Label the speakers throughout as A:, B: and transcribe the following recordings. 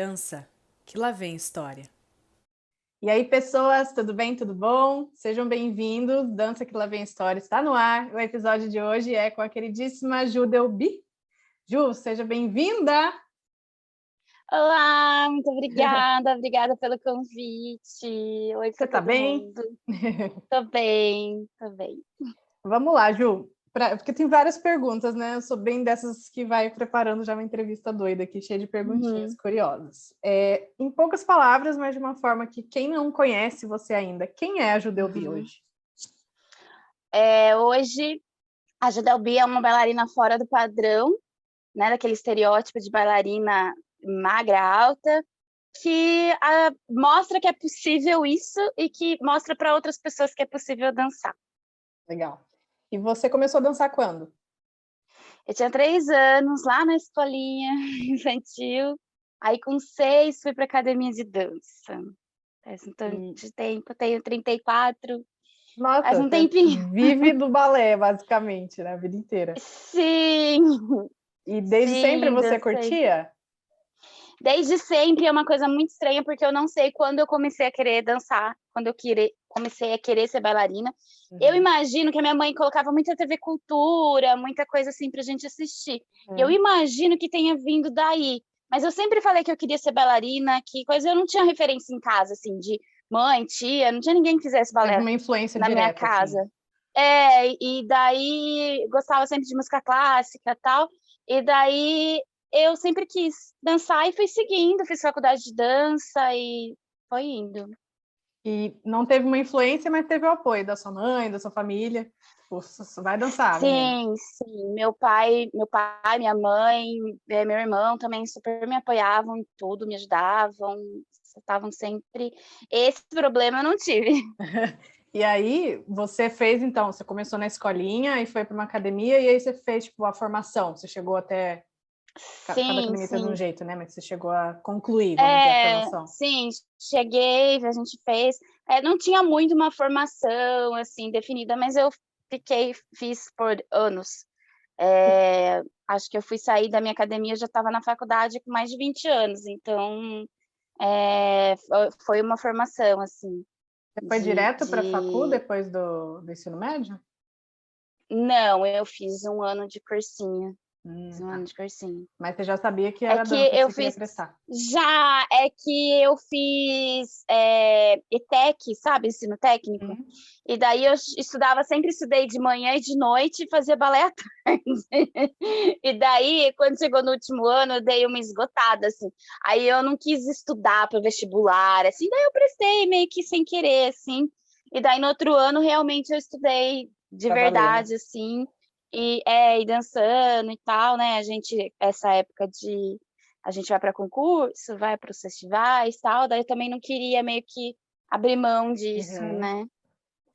A: Dança, que lá vem história.
B: E aí, pessoas, tudo bem? Tudo bom? Sejam bem-vindos. Dança que lá vem história está no ar. O episódio de hoje é com a queridíssima Ju Delby. Ju, seja bem-vinda!
C: Olá, muito obrigada pelo convite. Oi
B: Você
C: para
B: tá
C: todo
B: bem?
C: mundo. Tô bem, tô bem.
B: Vamos lá, Ju. Porque tem várias perguntas, né? Eu sou bem dessas que vai preparando já uma entrevista doida aqui, cheia de perguntinhas curiosas. Em poucas palavras, mas de uma forma que quem não conhece você ainda, quem é a Ju Delby hoje?
C: Hoje, a Judelbi é uma bailarina fora do padrão, né? Daquele estereótipo de bailarina magra, alta, que mostra que é possível isso e que mostra para outras pessoas que é possível dançar.
B: Legal. E você começou a dançar quando?
C: Eu tinha 3 anos, lá na escolinha infantil. Aí, com 6, fui para academia de dança. Faz um tanto de tempo, eu tenho 34, faz
B: Nossa,
C: um
B: você
C: tempinho.
B: vive do balé, basicamente, né? A vida inteira.
C: Sim,
B: E desde sempre
C: sim,
B: você
C: dancei.
B: curtia?
C: Desde sempre é uma coisa muito estranha, porque eu não sei quando eu comecei a querer dançar, quando eu comecei a querer ser bailarina. Eu imagino que a minha mãe colocava muita TV Cultura, muita coisa assim pra gente assistir. Eu imagino que tenha vindo daí. Mas eu sempre falei que eu queria ser bailarina, que coisa eu não tinha referência em casa, assim, de mãe, tia, não tinha ninguém que fizesse
B: Teve
C: balé
B: uma influência
C: na minha
B: direta, assim.
C: casa. E daí gostava sempre de música clássica e tal. E daí eu sempre quis dançar e fui seguindo, fiz faculdade de dança e foi indo.
B: E não teve uma influência, mas teve o apoio da sua mãe, da sua família. Você vai dançar, menina.
C: Sim, sim, meu pai, minha mãe, meu irmão também super me apoiavam em tudo, me ajudavam, estavam sempre. Esse problema eu não tive.
B: E aí, você fez, então, você começou na escolinha e foi para uma academia, e aí você fez, tipo, a formação. Você chegou até... Cada
C: Sim,
B: academia tem um
C: sim.
B: jeito, né? Mas você chegou a concluir, vamos dizer, a formação.
C: Sim, cheguei, a gente fez. Não tinha muito uma formação assim definida, mas eu fiz por anos. Acho que eu fui sair da minha academia, eu já estava na faculdade com mais de 20 anos, então foi uma formação assim.
B: Você foi direto para a facu depois do ensino médio?
C: Não, eu fiz um ano de cursinho. Fiz um
B: Tá.
C: ano de cursinho.
B: Mas você já sabia que
C: É
B: era
C: que
B: dança que
C: eu
B: você queria
C: fiz.
B: prestar.
C: É que eu fiz ETEC, sabe, ensino técnico? E daí eu sempre estudei de manhã e de noite e fazia balé à tarde. E daí, quando chegou no último ano, eu dei uma esgotada, assim. Aí eu não quis estudar para vestibular, assim, daí eu prestei meio que sem querer, assim. E daí no outro ano, realmente, eu estudei de
B: Pra valer, né?
C: verdade, assim. E dançando e tal, né? Essa época de a gente vai para concurso, vai para os festivais e tal, daí eu também não queria meio que abrir mão disso, né?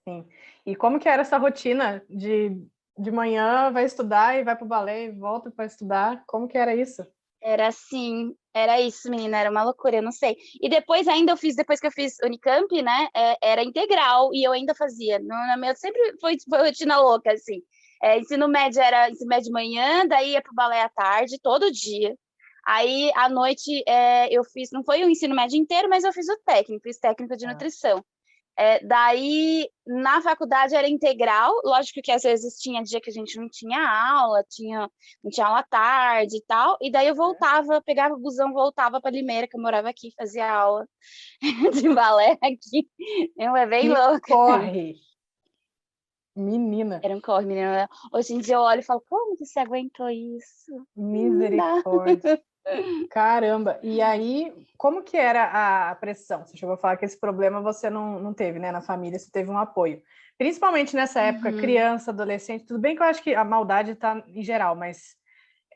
B: Sim. E como que era essa rotina de manhã vai estudar e vai para o balé e volta para estudar? Como que era isso?
C: Era assim, era isso, menina, era uma loucura, eu não sei. E depois depois que eu fiz Unicamp, né, era integral e eu ainda fazia. Sempre foi rotina louca, assim. Ensino médio era ensino médio de manhã, daí ia pro balé à tarde, todo dia. Aí, à noite, eu fiz, não foi o ensino médio inteiro, mas eu fiz o técnico, fiz técnico de nutrição. Daí, na faculdade era integral, lógico que às vezes tinha dia que a gente não tinha aula, não tinha aula à tarde e tal, e daí eu voltava, pegava o busão, voltava para Limeira, que eu morava aqui, fazia aula de balé aqui, eu é bem
B: Que
C: louca.
B: corre! Menina,
C: Era um corre, menina. Hoje em dia eu olho e falo, como que você aguentou isso? Não dá.
B: misericórdia. Caramba! E aí, como que era a pressão? Você chegou a falar que esse problema você não teve, né? Na família você teve um apoio. Principalmente nessa época,
C: Uhum.
B: criança, adolescente, tudo bem que eu acho que a maldade está em geral, mas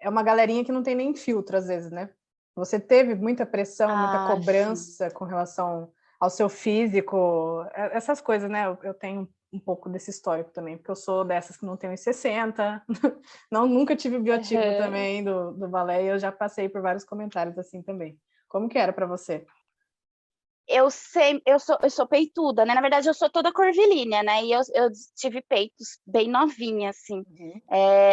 B: é uma galerinha que não tem nem filtro às vezes, né? Você teve muita pressão, muita
C: Ah, sim.
B: cobrança com relação ao seu físico, essas coisas, né? Eu tenho um pouco desse histórico também, porque eu sou dessas que não tenho 1,60, não, nunca tive o biotipo
C: Uhum.
B: também do balé, e eu já passei por vários comentários assim também. Como que era para você?
C: eu sou peituda, né? Na verdade, eu sou toda curvilínea, né? E eu tive peitos bem novinha, assim.
B: Uhum.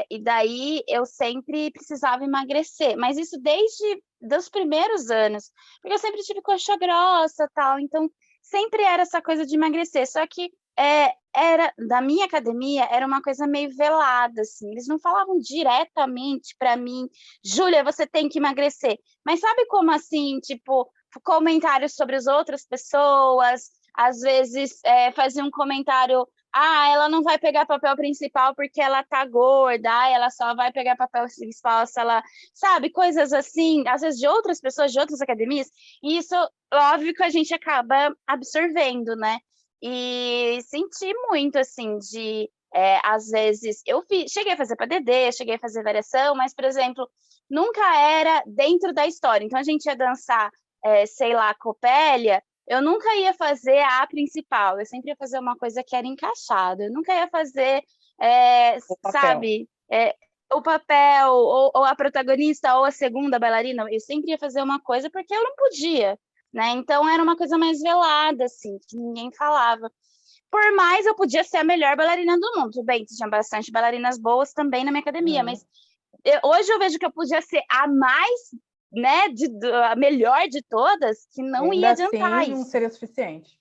C: E daí eu sempre precisava emagrecer, mas isso desde dos primeiros anos, porque eu sempre tive coxa grossa, tal, então sempre era essa coisa de emagrecer. Só que era da minha academia era uma coisa meio velada, assim. Eles não falavam diretamente para mim, Júlia, você tem que emagrecer. Mas sabe como assim, tipo, comentários sobre as outras pessoas, às vezes fazia um comentário, ela não vai pegar papel principal porque ela tá gorda, ela só vai pegar papel principal se ela, sabe, coisas assim, às vezes de outras pessoas, de outras academias, e isso, óbvio que a gente acaba absorvendo, né? E senti muito, assim, às vezes, cheguei a fazer PDD, cheguei a fazer variação, mas, por exemplo, nunca era dentro da história. Então, a gente ia dançar sei lá, Copélia, eu nunca ia fazer a principal, eu sempre ia fazer uma coisa que era encaixada, eu nunca ia fazer,
B: O papel.
C: sabe, o papel, ou a protagonista, ou a segunda bailarina, eu sempre ia fazer uma coisa porque eu não podia, né? Então era uma coisa mais velada, assim, que ninguém falava. Por mais eu podia ser a melhor bailarina do mundo, tudo bem, tinha bastante bailarinas boas também na minha academia, mas hoje eu vejo que eu podia ser a mais, né, a melhor de todas, que não
B: Ainda
C: ia
B: assim,
C: adiantar
B: não
C: isso.
B: seria suficiente.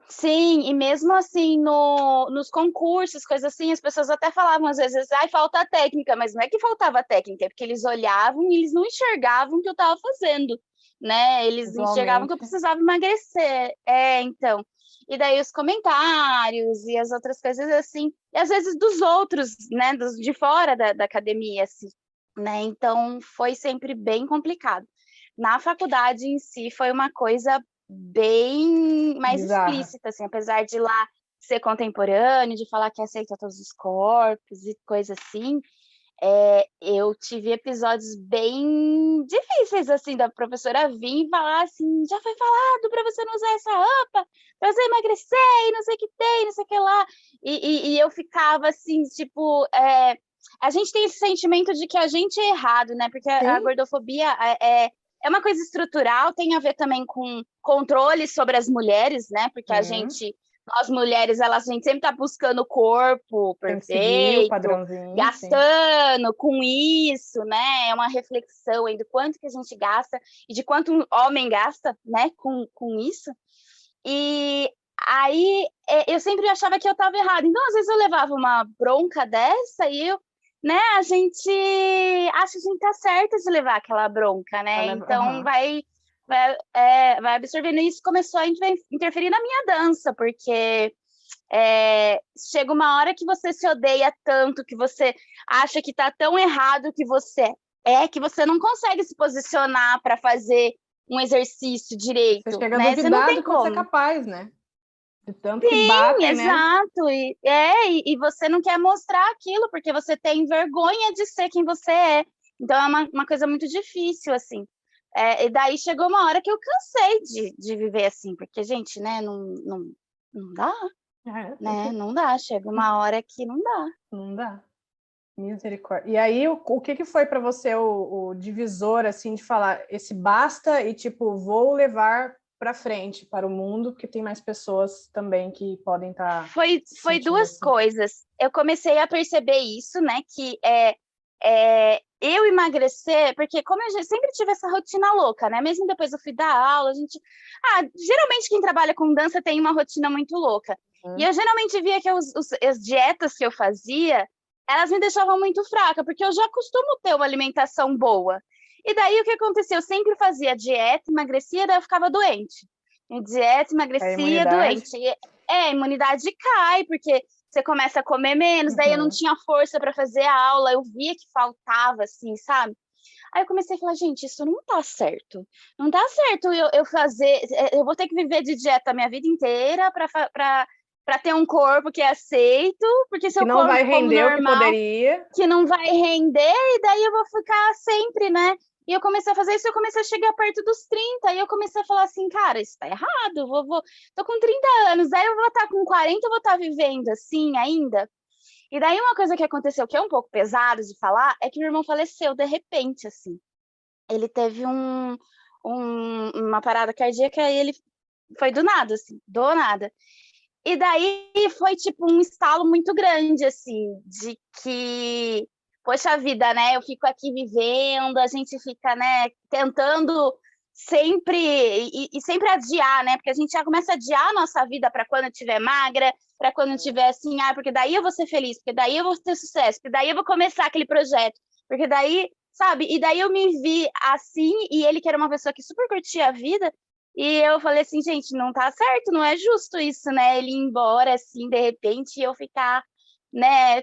C: Sim, e mesmo assim, nos concursos, coisas assim, as pessoas até falavam às vezes, falta técnica, mas não é que faltava técnica, é porque eles olhavam e eles não enxergavam o que eu estava fazendo, né? Eles enxergavam que eu
B: Visualmente.
C: precisava emagrecer. Então. E daí os comentários e as outras coisas assim, e às vezes dos outros, né, de fora da academia, assim, né? Então foi sempre bem complicado. Na faculdade em si foi uma coisa bem mais
B: Bizarra.
C: explícita, assim, apesar de lá ser contemporâneo, de falar que aceita todos os corpos e coisa assim, eu tive episódios bem difíceis, assim, da professora vir e falar assim, já foi falado para você não usar essa roupa, para você emagrecer e não sei o que tem, não sei o que lá, e eu ficava assim, tipo, a gente tem esse sentimento de que a gente é errado, né, porque a
B: Sim.
C: gordofobia é uma coisa estrutural, tem a ver também com controle sobre as mulheres, né? Porque nós mulheres, a gente sempre está buscando o corpo
B: Tem que seguir o
C: perfeito,
B: padrãozinho.
C: gastando com isso, né? É uma reflexão aí do quanto que a gente gasta e de quanto um homem gasta, né? Com isso. E aí eu sempre achava que eu estava errada. Então, às vezes, eu levava uma bronca dessa e né, a gente acha que a gente tá certa de levar aquela bronca, né? Então vai absorvendo. E isso começou a interferir na minha dança, porque chega uma hora que você se odeia tanto, que você acha que tá tão errado que você não consegue se posicionar para fazer um exercício direito,
B: Você chega a
C: né? Você não
B: duvidar
C: tem
B: do que você é
C: como.
B: capaz, né? De tanto que batem, né?
C: Exato, e você não quer mostrar aquilo, porque você tem vergonha de ser quem você é. Então é uma coisa muito difícil, assim. E daí chegou uma hora que eu cansei de viver assim, porque, gente, né, não dá, né? Não dá, chega uma hora que não dá.
B: Não dá. Misericórdia. E aí, o que foi para você o divisor, assim, de falar esse basta e, tipo, vou levar para frente, para o mundo, porque tem mais pessoas também que podem estar
C: Foi duas
B: assim.
C: coisas. Eu comecei a perceber isso, né? Que eu emagrecer, porque como eu sempre tive essa rotina louca, né? Mesmo depois eu fui dar aula, a gente. Geralmente quem trabalha com dança tem uma rotina muito louca. E eu geralmente via que as dietas que eu fazia, elas me deixavam muito fraca, porque eu já costumo ter uma alimentação boa. E daí o que acontecia? Eu sempre fazia dieta, emagrecia, daí eu ficava doente. Dieta, emagrecia, doente. A imunidade cai, porque você começa a comer menos, daí eu não tinha força para fazer a aula, eu via que faltava, assim, sabe? Aí eu comecei a falar, gente, isso não tá certo. Não tá certo eu fazer. Eu vou ter que viver de dieta a minha vida inteira para ter um corpo que é aceito, porque se
B: que
C: eu
B: não vai
C: como
B: render o que
C: normal,
B: poderia.
C: que não vai render, e daí eu vou ficar sempre, né? E eu comecei a fazer isso, eu comecei a chegar perto dos 30, e eu comecei a falar assim, cara, isso tá errado, tô com 30 anos, aí eu vou estar com 40, eu vou estar vivendo assim ainda. E daí uma coisa que aconteceu, que é um pouco pesado de falar, é que meu irmão faleceu de repente, assim. Ele teve uma parada cardíaca e ele foi do nada, assim, do nada. E daí foi, tipo, um estalo muito grande, assim, de que, poxa vida, né, eu fico aqui vivendo, a gente fica, né, tentando sempre, e sempre adiar, né, porque a gente já começa a adiar a nossa vida para quando eu estiver magra, para quando eu estiver assim, porque daí eu vou ser feliz, porque daí eu vou ter sucesso, porque daí eu vou começar aquele projeto, porque daí, sabe, e daí eu me vi assim, e ele que era uma pessoa que super curtia a vida, e eu falei assim, gente, não tá certo, não é justo isso, né? Ele ir embora, assim, de repente, e eu ficar, né,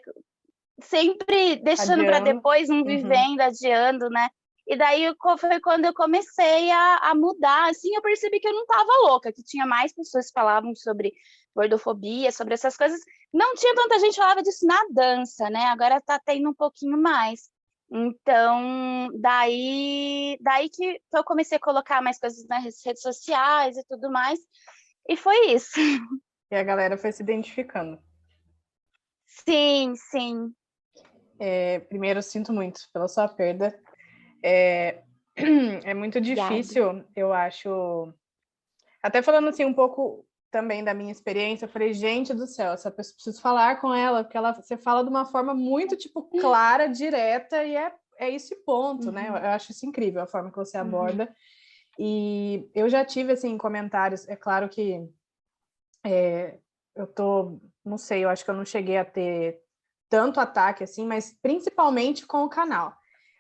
C: sempre deixando para
B: Adiando.
C: depois, um vivendo, adiando, né? E daí foi quando eu comecei a mudar, assim, eu percebi que eu não tava louca, que tinha mais pessoas que falavam sobre gordofobia, sobre essas coisas. Não tinha tanta gente que falava disso na dança, né? Agora tá tendo um pouquinho mais. Então, daí que eu comecei a colocar mais coisas nas redes sociais e tudo mais. E foi isso.
B: E a galera foi se identificando.
C: Sim, sim.
B: Primeiro, eu sinto muito pela sua perda. É muito difícil, eu acho. Até falando assim um pouco também da minha experiência, eu falei, gente do céu, essa pessoa, preciso falar com ela, porque você fala de uma forma muito, tipo, clara, direta, e é esse ponto, né? Eu acho isso incrível, a forma que você aborda. E eu já tive, assim, comentários, é claro que não sei, eu acho que eu não cheguei a ter tanto ataque, assim, mas principalmente com o canal.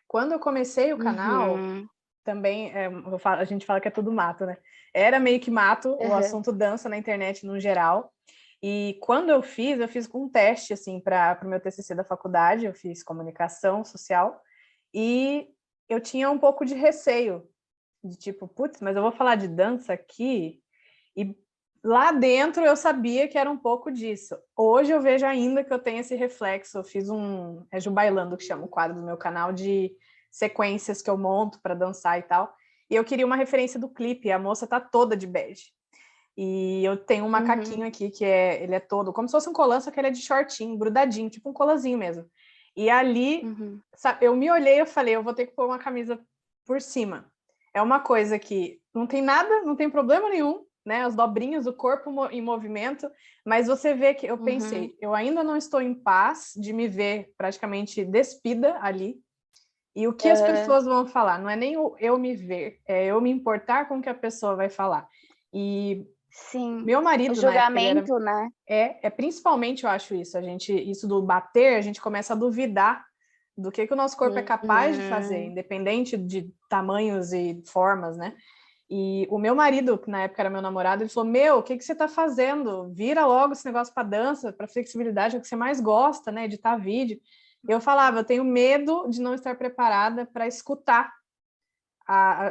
B: Quando eu comecei o canal, também, a gente fala que é tudo mato, né? Era meio que mato, o assunto dança na internet no geral. E quando eu fiz um teste, assim, para o meu TCC da faculdade, eu fiz comunicação social, e eu tinha um pouco de receio, de tipo, putz, mas eu vou falar de dança aqui, e lá dentro eu sabia que era um pouco disso. Hoje eu vejo ainda que eu tenho esse reflexo, eu fiz Jubailando, que chama o quadro do meu canal, de sequências que eu monto para dançar e tal. E eu queria uma referência do clipe, a moça tá toda de bege. E eu tenho um macaquinho aqui, que ele é todo, como se fosse um colã, só que ele é de shortinho, grudadinho, tipo um colãzinho mesmo. E ali, sabe, eu me olhei e falei, eu vou ter que pôr uma camisa por cima. É uma coisa que não tem nada, não tem problema nenhum, né? As dobrinhas, o corpo em movimento, mas você vê que eu pensei, eu ainda não estou em paz de me ver praticamente despida ali. E o que as pessoas vão falar? Não é nem eu me ver, é eu me importar com o que a pessoa vai falar. E
C: sim,
B: meu marido,
C: o julgamento, né?
B: Principalmente, eu acho isso do bater, a gente começa a duvidar do que o nosso corpo é capaz de fazer, independente de tamanhos e formas, né? E o meu marido, que na época era meu namorado, ele falou, o que você tá fazendo? Vira logo esse negócio para dança, para flexibilidade, é o que você mais gosta, né? Editar vídeo. Eu falava, eu tenho medo de não estar preparada para escutar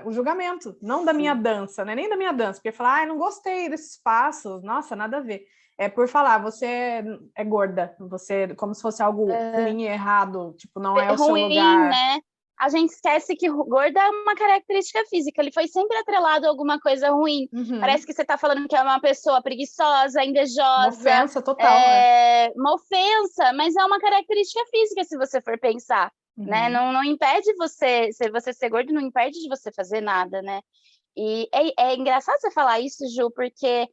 B: o julgamento, não da minha dança, né? Nem da minha dança, porque falar, não gostei desses passos, nossa, nada a ver. É por falar, você é gorda, você como se fosse algo ruim e errado, tipo, não é o seu lugar.
C: Né? A gente esquece que gorda é uma característica física, ele foi sempre atrelado a alguma coisa ruim. Parece que você tá falando que é uma pessoa preguiçosa, invejosa.
B: Uma ofensa total,
C: uma ofensa, mas é uma característica física, se você for pensar. Né? Não impede você ser gordo, não impede de você fazer nada, né? E é engraçado você falar isso, Ju, porque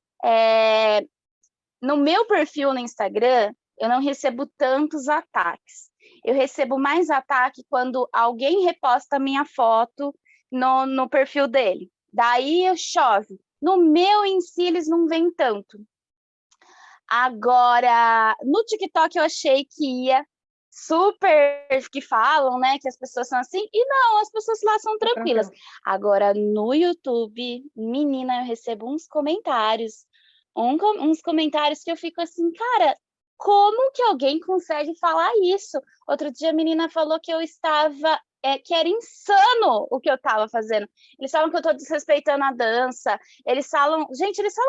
C: no meu perfil no Instagram, eu não recebo tantos ataques. Eu recebo mais ataque quando alguém reposta minha foto no perfil dele. Daí eu chove. No meu em si, eles não vêm tanto. Agora, no TikTok eu achei que ia super, que falam, né, que as pessoas são assim, e não, as pessoas lá são tranquilas. Agora, no YouTube, menina, eu recebo uns comentários que eu fico assim, cara, como que alguém consegue falar isso? Outro dia a menina falou que eu estava, que era insano o que eu estava fazendo. Eles falam que eu estou desrespeitando a dança. Eles falam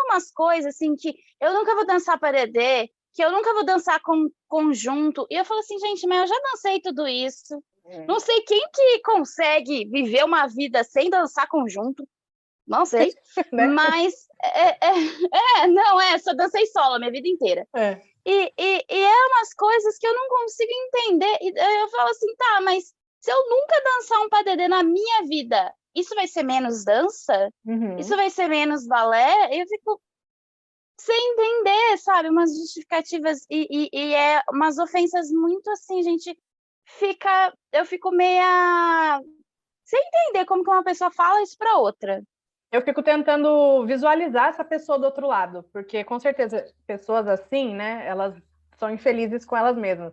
C: umas coisas assim que eu nunca vou dançar paredê, que eu nunca vou dançar com conjunto. E eu falo assim, gente, mas eu já dancei tudo isso. Não sei quem que consegue viver uma vida sem dançar conjunto. Não sei, né? Mas só dancei solo a minha vida inteira. E é umas coisas que eu não consigo entender. E eu falo assim, tá, mas se eu nunca dançar um padedê na minha vida isso vai ser menos dança?
B: Uhum.
C: Isso vai ser menos balé? Eu fico sem entender, sabe? Umas justificativas e é umas ofensas muito assim, gente. Eu fico meia sem entender como que uma pessoa fala isso para outra.
B: Eu fico tentando visualizar essa pessoa do outro lado, porque com certeza pessoas assim, né, elas são infelizes com elas mesmas.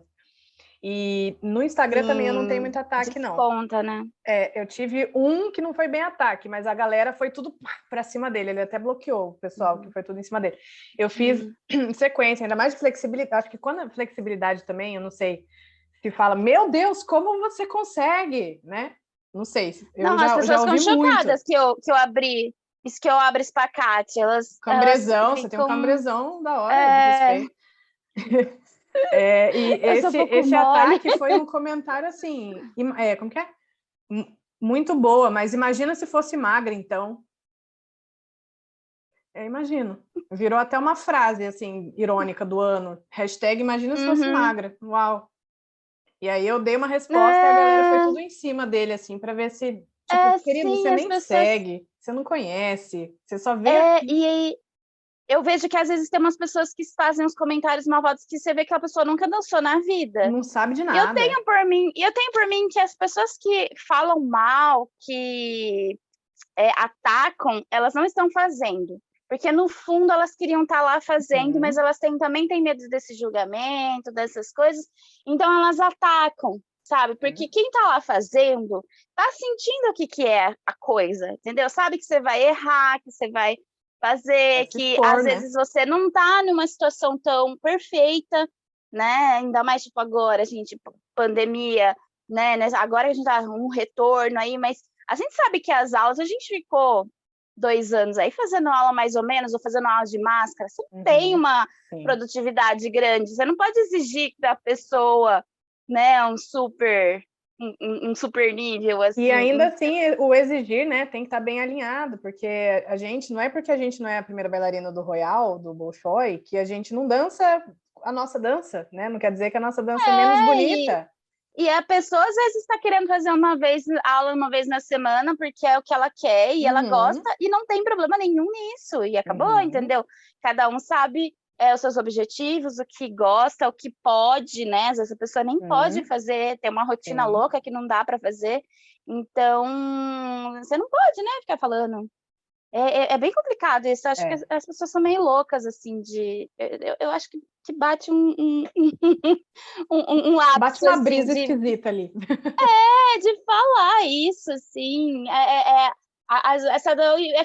B: E no Instagram também eu não tenho muito ataque, não.
C: Desconta, né?
B: Eu tive um que não foi bem ataque, mas a galera foi tudo pra cima dele. Ele até bloqueou o pessoal, que foi tudo em cima dele. Eu fiz sequência, ainda mais de flexibilidade. Acho que quando é flexibilidade também, eu não sei se fala, meu Deus, como você consegue, né? Não sei. Eu
C: Não,
B: já,
C: as pessoas
B: já ouvi
C: ficam chocadas
B: muito.
C: que eu abri. Isso que eu abro espacate. Elas
B: Cambrezão, você tem um
C: ficam.
B: cambrezão da hora, de respeito. E
C: Eu sou um pouco
B: esse
C: mole.
B: ataque foi um comentário assim, como que é? Muito boa, mas imagina se fosse magra, então. Imagino. Virou até uma frase, assim, irônica do ano. Hashtag imagina se fosse magra. Uau. E aí eu dei uma resposta e a galera foi tudo em cima dele, assim, para ver se... Tipo, querido,
C: Sim,
B: você
C: as
B: nem
C: pessoas.
B: segue, você não conhece, você só vê aqui.
C: E eu vejo que às vezes tem umas pessoas que fazem uns comentários malvados que você vê que a pessoa nunca dançou na vida.
B: Não sabe de
C: E eu
B: nada.
C: tenho por mim que as pessoas que falam mal, que atacam, elas não estão fazendo. Porque no fundo elas queriam estar lá fazendo, mas elas também têm medo desse julgamento, dessas coisas, então elas atacam, sabe? Porque quem tá lá fazendo tá sentindo o que é a coisa, entendeu? Sabe que você vai errar, que você vai fazer, que
B: expor,
C: às
B: né?
C: vezes você não tá numa situação tão perfeita, né? Ainda mais tipo agora, gente, pandemia, né? Agora a gente tá um retorno aí, mas a gente sabe que as aulas, a gente ficou 2 anos aí fazendo aula mais ou menos, ou fazendo aula de máscara, você tem uma produtividade grande, você não pode exigir da pessoa, né, um super nível, assim.
B: E ainda assim, o exigir, né, tem que estar bem alinhado, porque a gente, não é porque a gente não é a primeira bailarina do Royal, do Bolshoi, que a gente não dança a nossa dança, né? Não quer dizer que a nossa dança é menos bonita.
C: E a pessoa às vezes está querendo fazer aula uma vez na semana porque é o que ela quer e ela gosta e não tem problema nenhum nisso e acabou, entendeu? Cada um sabe os seus objetivos, o que gosta, o que pode, né? Às vezes a pessoa nem pode fazer, tem uma rotina louca que não dá para fazer, então você não pode, né? Ficar falando. É bem complicado isso. Eu acho que as pessoas são meio loucas, assim, de... Eu acho que bate um lapso,
B: bate uma
C: assim,
B: brisa esquisita ali.
C: De falar isso, assim. Essa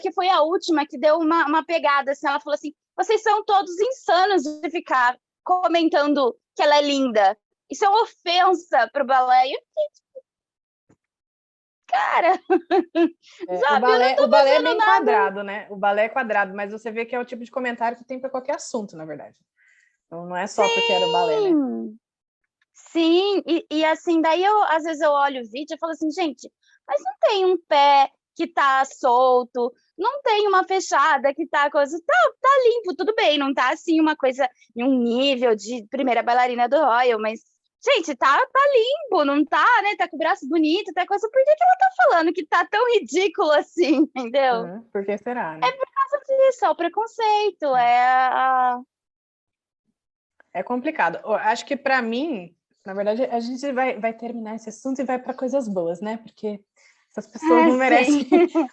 C: que foi a última que deu uma pegada, assim. Ela falou assim, vocês são todos insanos de ficar comentando que ela é linda. Isso é uma ofensa pro balé. E eu fiquei, cara, sabe,
B: o balé é bem nada. Quadrado, né? O balé é quadrado, mas você vê que é o tipo de comentário que tem para qualquer assunto, na verdade. Então não é só porque era o balé, né?
C: Sim, e assim, daí às vezes eu olho o vídeo e falo assim, gente, mas não tem um pé que tá solto, não tem uma fechada que tá coisa, tá limpo, tudo bem, não tá assim uma coisa em um nível de primeira bailarina do Royal, mas gente, tá limpo, não tá, né? Tá com o braço bonito, tá coisa. Por que ela tá falando que tá tão ridículo assim, entendeu?
B: Por que será, né?
C: É por causa disso, é o preconceito,
B: É complicado. Eu acho que para mim, na verdade, a gente vai terminar esse assunto e vai para coisas boas, né? Porque essas pessoas não merecem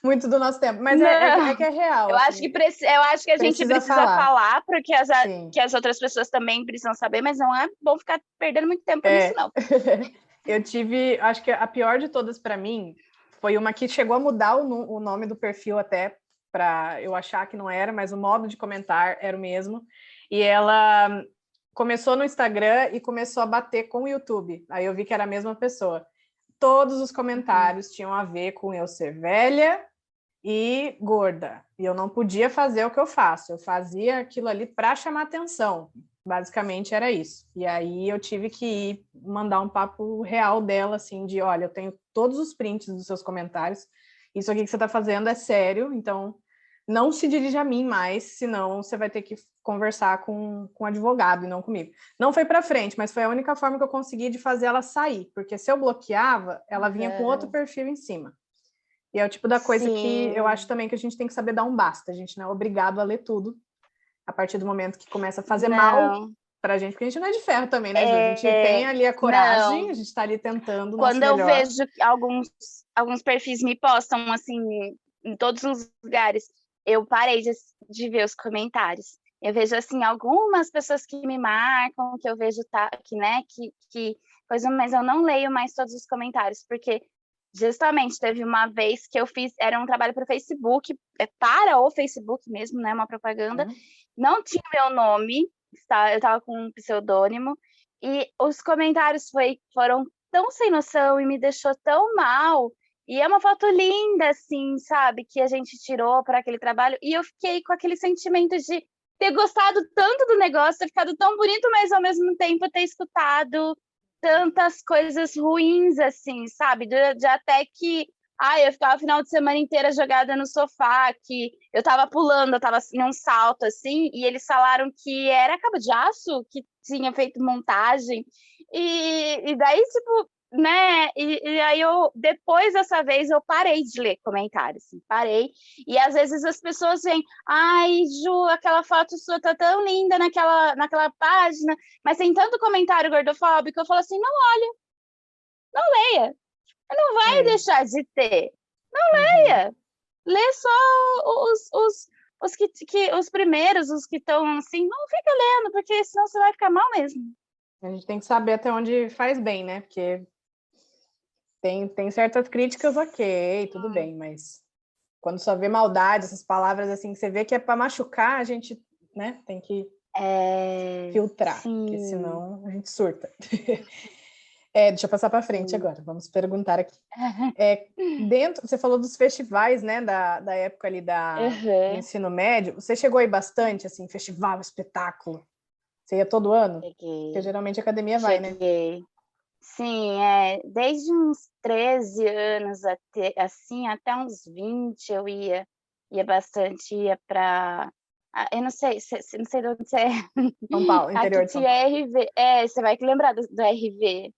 B: muito do nosso tempo. Mas é que é real.
C: Eu acho que a gente precisa falar porque que as outras pessoas também precisam saber, mas não é bom ficar perdendo muito tempo nisso, não.
B: Eu tive, acho que a pior de todas para mim foi uma que chegou a mudar o nome do perfil até para eu achar que não era, mas o modo de comentar era o mesmo. E ela começou no Instagram e começou a bater com o YouTube. Aí eu vi que era a mesma pessoa. Todos os comentários tinham a ver com eu ser velha e gorda. E eu não podia fazer o que eu faço. Eu fazia aquilo ali para chamar atenção. Basicamente era isso. E aí eu tive que ir mandar um papo real dela, assim, de, olha, eu tenho todos os prints dos seus comentários. Isso aqui que você está fazendo é sério, então não se dirija a mim mais, senão você vai ter que conversar com um advogado e não comigo. Não foi para frente, mas foi a única forma que eu consegui de fazer ela sair, porque se eu bloqueava, ela vinha com outro perfil em cima. E é o tipo da coisa que eu
C: Sim.
B: acho também que a gente tem que saber dar um basta. A gente não é obrigado a ler tudo a partir do momento que começa a fazer mal
C: Não.
B: pra gente, porque a gente não é de ferro também, né, Ju? A gente tem ali a coragem,
C: Não.
B: a gente tá ali tentando o nosso
C: Quando eu
B: melhor.
C: vejo que alguns perfis me postam, assim, em todos os lugares, eu parei de ver os comentários. Eu vejo, assim, algumas pessoas que me marcam, que eu vejo, que, né, que coisa, mas eu não leio mais todos os comentários, porque justamente teve uma vez que eu fiz, era um trabalho para o Facebook, para o Facebook mesmo, né, uma propaganda, não tinha meu nome, eu estava com um pseudônimo, e os comentários foram tão sem noção e me deixou tão mal. E é uma foto linda, assim, sabe, que a gente tirou para aquele trabalho, e eu fiquei com aquele sentimento de ter gostado tanto do negócio, ter ficado tão bonito, mas ao mesmo tempo ter escutado tantas coisas ruins, assim, sabe? De até que, eu ficava o final de semana inteira jogada no sofá, que eu tava pulando, eu tava em um salto, assim, e eles falaram que era cabo de aço, que tinha feito montagem, e daí, tipo, né, e aí depois dessa vez, eu parei de ler comentários, assim, parei, e às vezes as pessoas vêm, ai, Ju, aquela foto sua tá tão linda naquela página, mas tem tanto comentário gordofóbico, eu falo assim, não leia, não vai deixar de ter, leia, lê só os primeiros, os que estão assim, não fica lendo, porque senão você vai ficar mal mesmo.
B: A gente tem que saber até onde faz bem, né? Porque tem certas críticas, ok, tudo bem, mas quando só vê maldade, essas palavras assim que você vê que é para machucar, a gente, né, tem que filtrar, porque
C: Sim.
B: senão a gente surta. Deixa eu passar para frente agora, vamos perguntar aqui. Você falou dos festivais, né, da época ali do ensino médio, você chegou aí bastante, assim, festival, espetáculo? Você ia todo ano?
C: Cheguei.
B: Porque geralmente a academia vai, né?
C: Sim, desde uns 13 anos até uns 20 eu ia bastante, ia para, eu não sei de onde você é.
B: São Paulo, interior
C: Aqui
B: de São
C: tinha
B: Paulo.
C: RV, você vai lembrar do RV.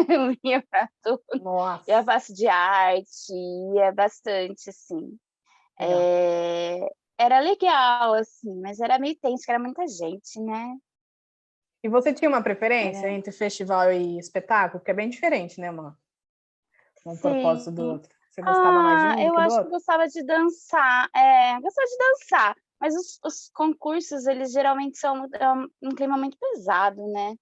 C: Eu ia para tudo,
B: Nossa.
C: ia passo de arte, ia bastante, assim. Era legal, assim, mas era meio tenso, porque era muita gente, né?
B: E você tinha uma preferência entre festival e espetáculo? Porque é bem diferente, né, um propósito do outro. Você gostava mais de um do
C: Eu
B: que do
C: acho que eu
B: outro?
C: gostava de dançar. Gostava de dançar, mas os concursos, eles geralmente são um clima muito pesado, né?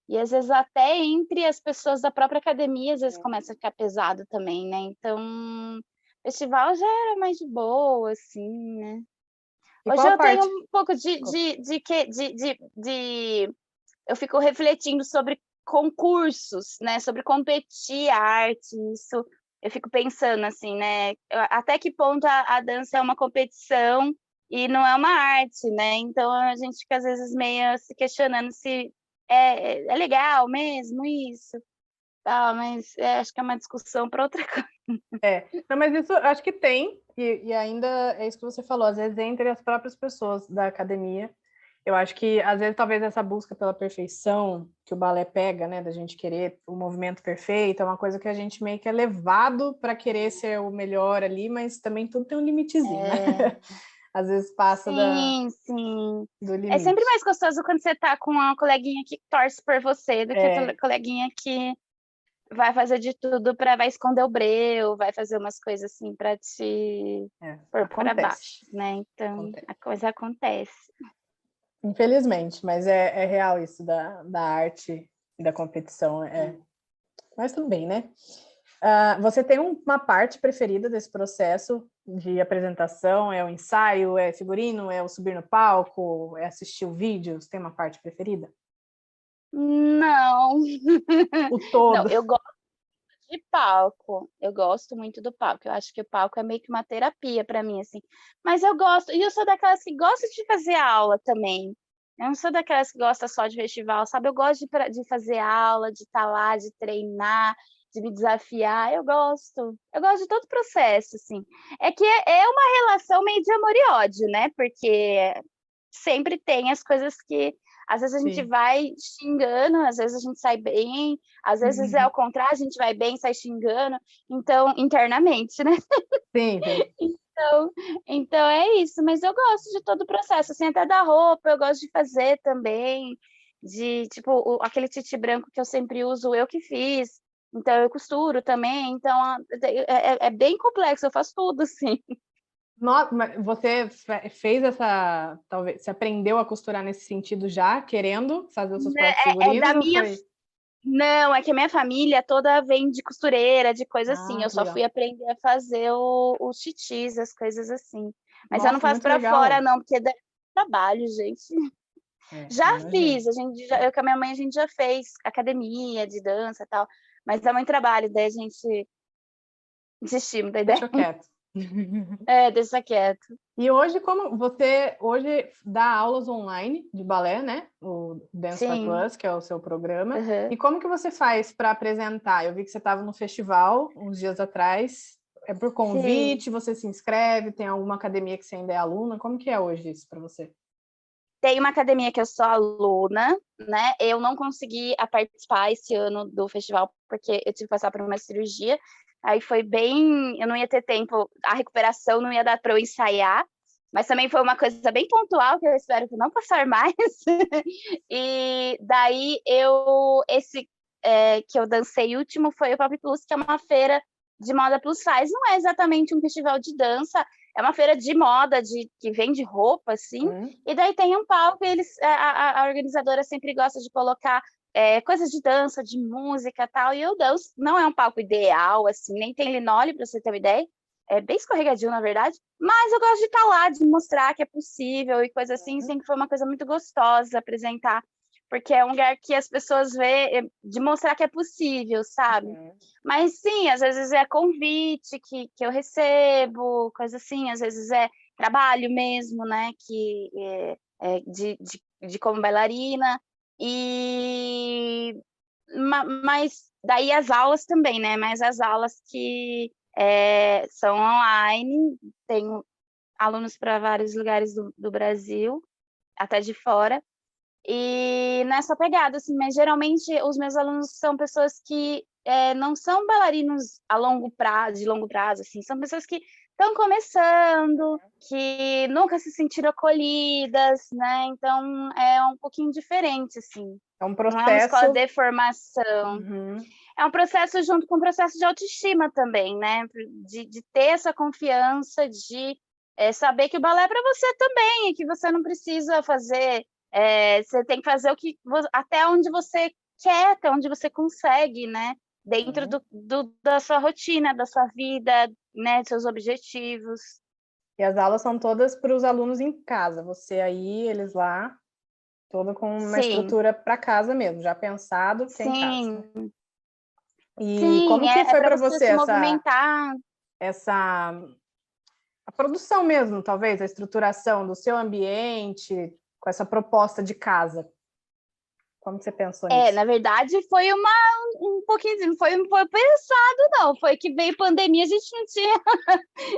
C: E às vezes até entre as pessoas da própria academia, às vezes começa a ficar pesado também, né? Então, festival já era mais de boa, assim, né?
B: E
C: Hoje
B: qual
C: eu tenho
B: parte?
C: um pouco eu fico refletindo sobre concursos, né? Sobre competir a arte, isso eu fico pensando assim, né? Até que ponto a dança é uma competição e não é uma arte, né? Então a gente fica às vezes meio se questionando se é legal mesmo isso, mas acho que é uma discussão para outra coisa.
B: Não, mas isso acho que tem, e ainda é isso que você falou, às vezes entre as próprias pessoas da academia. Eu acho que, às vezes, talvez essa busca pela perfeição que o balé pega, né, da gente querer o movimento perfeito, é uma coisa que a gente meio que é levado para querer ser o melhor ali, mas também tudo tem um limitezinho, né? Às vezes passa
C: Sim.
B: do limite.
C: É sempre mais gostoso quando você tá com uma coleguinha que torce por você do que a coleguinha que vai fazer de tudo vai esconder o breu, vai fazer umas coisas assim para te pôr para baixo, né? Então, a coisa acontece.
B: Infelizmente, mas é real isso da arte e da competição. Mas tudo bem, né? Você tem uma parte preferida desse processo de apresentação? É o ensaio, é figurino, é o subir no palco, é assistir o vídeo? Você tem uma parte preferida?
C: Não.
B: O todo.
C: Não, eu gosto de palco. Eu gosto muito do palco. Eu acho que o palco é meio que uma terapia para mim, assim. Mas eu gosto, e eu sou daquelas que gosta de fazer aula também. Eu não sou daquelas que gosta só de festival, sabe? Eu gosto de fazer aula, de estar lá, de treinar, de me desafiar. Eu gosto. Eu gosto de todo o processo, assim. É que é uma relação meio de amor e ódio, né? Porque sempre tem as coisas que Às vezes a gente
B: Sim.
C: vai xingando, às vezes a gente sai bem, às vezes é ao contrário, a gente vai bem, sai xingando, então, internamente, né?
B: Sim, sim.
C: Então, então é isso, mas eu gosto de todo o processo, assim, até da roupa eu gosto de fazer também, de, tipo, aquele titi branco que eu sempre uso, eu que fiz, então eu costuro também, então é bem complexo, eu faço tudo, assim.
B: Mas você fez essa, talvez, você aprendeu a costurar nesse sentido já, querendo fazer os seus próprios
C: É
B: figurinos
C: da
B: ou
C: minha...
B: foi?
C: Não, é que a minha família toda vem de costureira, de coisa assim.
B: Ah,
C: Eu
B: que
C: só
B: legal.
C: fui aprender a fazer os titis, as coisas assim. Mas eu não
B: Nossa,
C: faço
B: muito
C: para fora,
B: legal.
C: não, porque dá trabalho, gente.
B: É,
C: Já
B: imagino.
C: fiz, eu com a minha mãe a gente já fez academia de dança e tal, mas dá muito trabalho, daí a gente desistimos da ideia.
B: Deixa quieto.
C: Deixa quieto.
B: E hoje, como você hoje dá aulas online de balé, né? O Dance for
C: Sim.
B: Plus, que é o seu programa.
C: Uhum.
B: E como que você faz para apresentar? Eu vi que você estava no festival uns dias atrás. É por
C: Sim.
B: convite? Você se inscreve? Tem alguma academia que você ainda é aluna? Como que é hoje isso para você?
C: Tem uma academia que eu sou aluna, né? Eu não consegui participar esse ano do festival porque eu tive que passar por uma cirurgia. Aí foi bem, eu não ia ter tempo, a recuperação não ia dar para eu ensaiar, mas também foi uma coisa bem pontual que eu espero que não passar mais. E daí esse que eu dancei último foi o Pop Plus, que é uma feira de moda plus size. Não é exatamente um festival de dança, é uma feira de moda que vende roupa, assim. E daí tem um palco, e a organizadora sempre gosta de colocar coisas de dança, de música e tal, e eu danço. Não é um palco ideal, assim, nem tem linóleo, para você ter uma ideia. É bem escorregadio, na verdade. Mas eu gosto de estar lá, de mostrar que é possível e coisa assim. Sempre foi uma coisa muito gostosa apresentar, porque é um lugar que as pessoas vê, de mostrar que é possível, sabe? Mas sim, às vezes é convite que eu recebo, coisa assim, às vezes é trabalho mesmo, né? Que de como bailarina. Mas daí as aulas também, né? Mas as aulas que são online, tenho alunos para vários lugares do Brasil, até de fora. E nessa pegada, assim, mas geralmente os meus alunos são pessoas que não são bailarinos de longo prazo, assim, são pessoas que estão começando, que nunca se sentiram acolhidas, né? Então é um pouquinho diferente, assim.
B: É um
C: Não é uma escola
B: processo.
C: de formação. É um processo junto com um processo de autoestima também, né? De ter essa confiança, de saber que o balé é para você também, e que você não precisa fazer. Você tem que fazer até onde você quer, até onde você consegue, né? Dentro da sua rotina, da sua vida, né? Dos seus objetivos.
B: E as aulas são todas para os alunos em casa. Você aí, eles lá, todo com uma
C: Sim,
B: estrutura para casa mesmo, já pensado que é em casa.
C: sim,
B: E
C: sim,
B: como que
C: é
B: foi
C: para
B: para
C: você
B: você
C: se movimentar.
B: essa a produção mesmo, talvez, a estruturação do seu ambiente com essa proposta de casa? Como que você pensou nisso?
C: Na verdade, foi um pouquinho, não foi pensado, não. Foi que veio pandemia, a gente não tinha.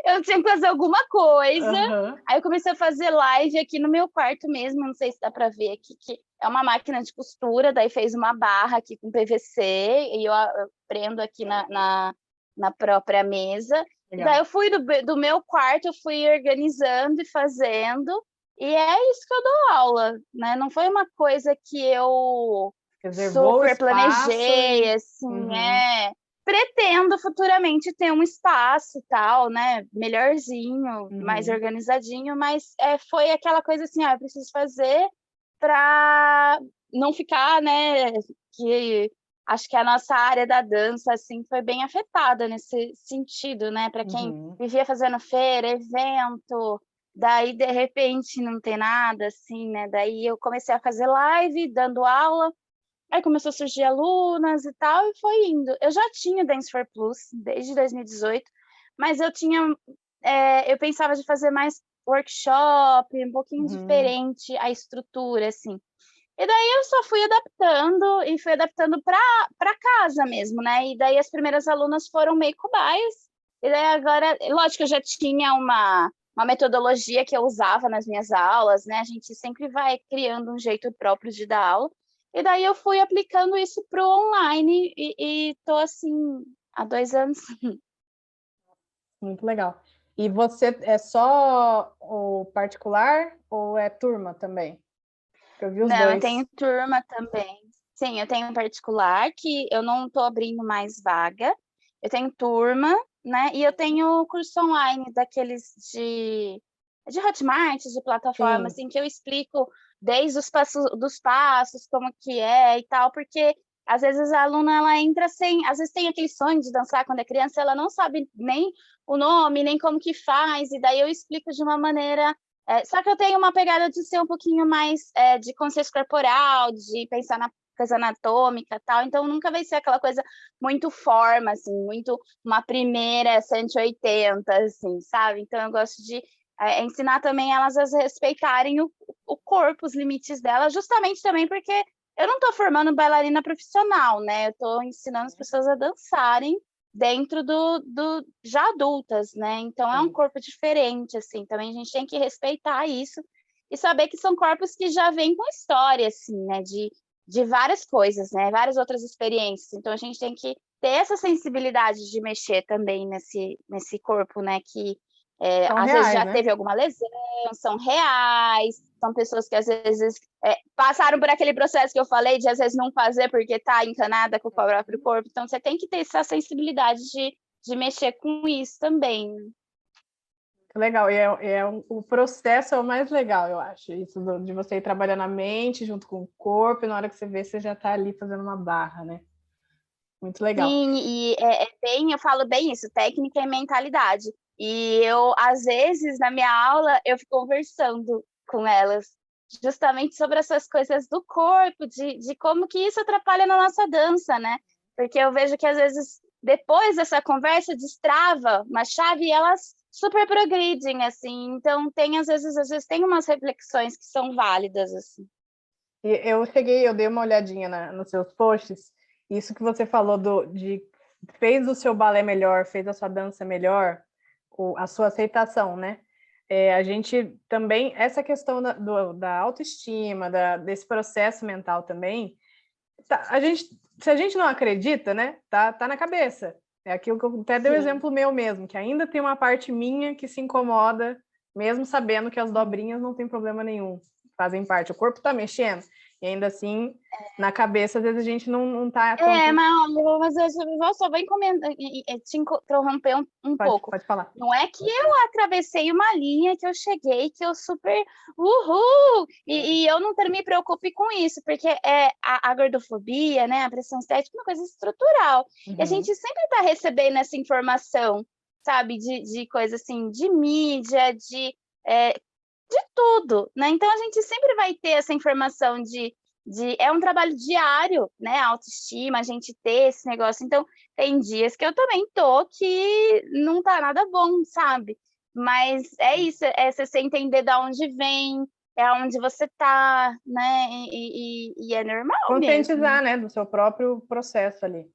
C: Eu tinha que fazer alguma coisa. Aí eu comecei a fazer live aqui no meu quarto mesmo, não sei se dá para ver aqui, que é uma máquina de costura, daí fez uma barra aqui com PVC, e eu prendo aqui na própria mesa. E daí
B: Legal.
C: eu fui do meu quarto, eu fui organizando e fazendo. E é isso que eu dou aula, né? Não foi uma coisa que eu
B: Reservou o
C: super
B: espaço
C: planejei,
B: e...
C: assim, pretendo futuramente ter um espaço e tal, né? Melhorzinho, mais organizadinho, mas foi aquela coisa assim, eu preciso fazer para não ficar, né? Que acho que a nossa área da dança, assim, foi bem afetada nesse sentido, né? Para quem vivia fazendo feira, evento, daí de repente não tem nada, assim, né? Daí eu comecei a fazer live, dando aula. Aí começou a surgir alunas e tal, e foi indo. Eu já tinha Dance for Plus desde 2018, mas eu pensava de fazer mais workshop, um pouquinho diferente a estrutura, assim. E daí eu só fui adaptando e fui adaptando para casa mesmo, né? E daí as primeiras alunas foram meio cobaias. E daí agora, lógico, eu já tinha uma metodologia que eu usava nas minhas aulas, né? A gente sempre vai criando um jeito próprio de dar aula. E daí eu fui aplicando isso para o online e tô assim há 2 anos.
B: Muito legal. E você é só o particular ou é turma também? Eu vi os
C: Não, eu
B: dois.
C: tenho turma também. Sim, eu tenho particular, que eu não estou abrindo mais vaga. Eu tenho turma, né? E eu tenho curso online daqueles de Hotmart, de plataforma,
B: Sim.
C: assim, que eu explico desde os passos, dos passos, como que é e tal, porque às vezes a aluna, ela entra sem... Às vezes tem aquele sonho de dançar quando é criança, ela não sabe nem o nome, nem como que faz, e daí eu explico de uma maneira... só que eu tenho uma pegada de ser um pouquinho mais de consciência corporal, de pensar na coisa anatômica e tal, então nunca vai ser aquela coisa muito forma, assim, muito uma primeira 180, assim, sabe? Então eu gosto de ensinar também elas a respeitarem o corpo, os limites delas, justamente também porque eu não estou formando bailarina profissional, né? Eu estou ensinando as pessoas a dançarem dentro do já adultas, né? Então é um
B: Sim.
C: corpo diferente, assim, também a gente tem que respeitar isso e saber que são corpos que já vêm com história, assim, né? De várias coisas, né? Várias outras experiências. Então a gente tem que ter essa sensibilidade de mexer também nesse corpo, né? Que
B: São
C: às vezes
B: reais,
C: já
B: né?
C: teve alguma lesão, são reais, são pessoas que às vezes passaram por aquele processo que eu falei de às vezes não fazer porque está encanada com o próprio corpo. Então você tem que ter essa sensibilidade de mexer com isso também.
B: Legal, o processo é o mais legal, eu acho. Isso de você ir trabalhando a mente junto com o corpo, e na hora que você vê, você já está ali fazendo uma barra, né? Muito legal.
C: Sim, e eu falo bem isso, técnica e mentalidade. E eu, às vezes, na minha aula, eu fico conversando com elas, justamente sobre essas coisas do corpo, de como que isso atrapalha na nossa dança, né? Porque eu vejo que, às vezes, depois dessa conversa, destrava uma chave e elas super progridem, assim. Então, tem, às vezes tem umas reflexões que são válidas, assim.
B: E eu dei uma olhadinha nos seus posts, isso que você falou de fez o seu balé melhor, fez a sua dança melhor, a sua aceitação, né? A gente também, essa questão da autoestima, desse processo mental também, se a gente não acredita, né? Tá na cabeça. É aquilo que eu até dei o exemplo meu mesmo, que ainda tem uma parte minha que se incomoda, mesmo sabendo que as dobrinhas não tem problema nenhum, fazem parte. O corpo está mexendo, e ainda assim, na cabeça, às vezes a gente não tá tão...
C: Mas eu só vou te interromper um pouco.
B: Pode falar.
C: Não é que eu atravessei uma linha, que eu cheguei, que eu super uhul! E eu não me preocupe com isso, porque a gordofobia, né, a pressão estética é uma coisa estrutural. E a gente sempre está recebendo essa informação, sabe, de coisa assim, de mídia, de tudo, né? Então a gente sempre vai ter essa informação é um trabalho diário, né? A autoestima, a gente ter esse negócio. Então, tem dias que eu também tô que não tá nada bom, sabe? Mas é isso, é você entender de onde vem, é onde você tá, né? E é normal
B: Conscientizar,
C: mesmo.
B: né, do seu próprio processo ali.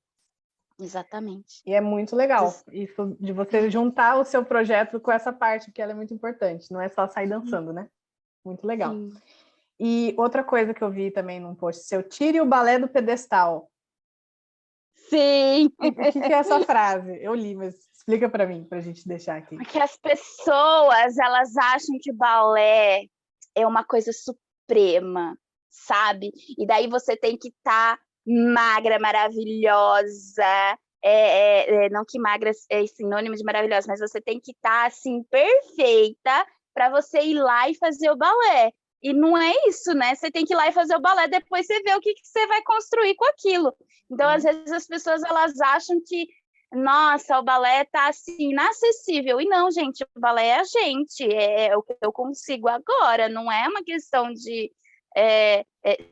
C: Exatamente.
B: E é muito legal isso de você juntar o seu projeto com essa parte, que ela é muito importante, não é só sair dançando, né? Muito legal.
C: Sim.
B: E outra coisa que eu vi também num post seu, tire o balé do pedestal.
C: Sim.
B: O que é essa frase? Eu li, mas explica para mim, para a gente deixar aqui.
C: Porque as pessoas, elas acham que balé é uma coisa suprema, sabe? E daí você tem que estar magra, maravilhosa. Não que magra é sinônimo de maravilhosa, mas você tem que estar assim perfeita para você ir lá e fazer o balé. E não é isso, né? Você tem que ir lá e fazer o balé, depois você vê o que você vai construir com aquilo. Então, às vezes, as pessoas elas acham que nossa, o balé tá assim, inacessível. E não, gente, o balé é a gente, é o que eu consigo agora, não é uma questão de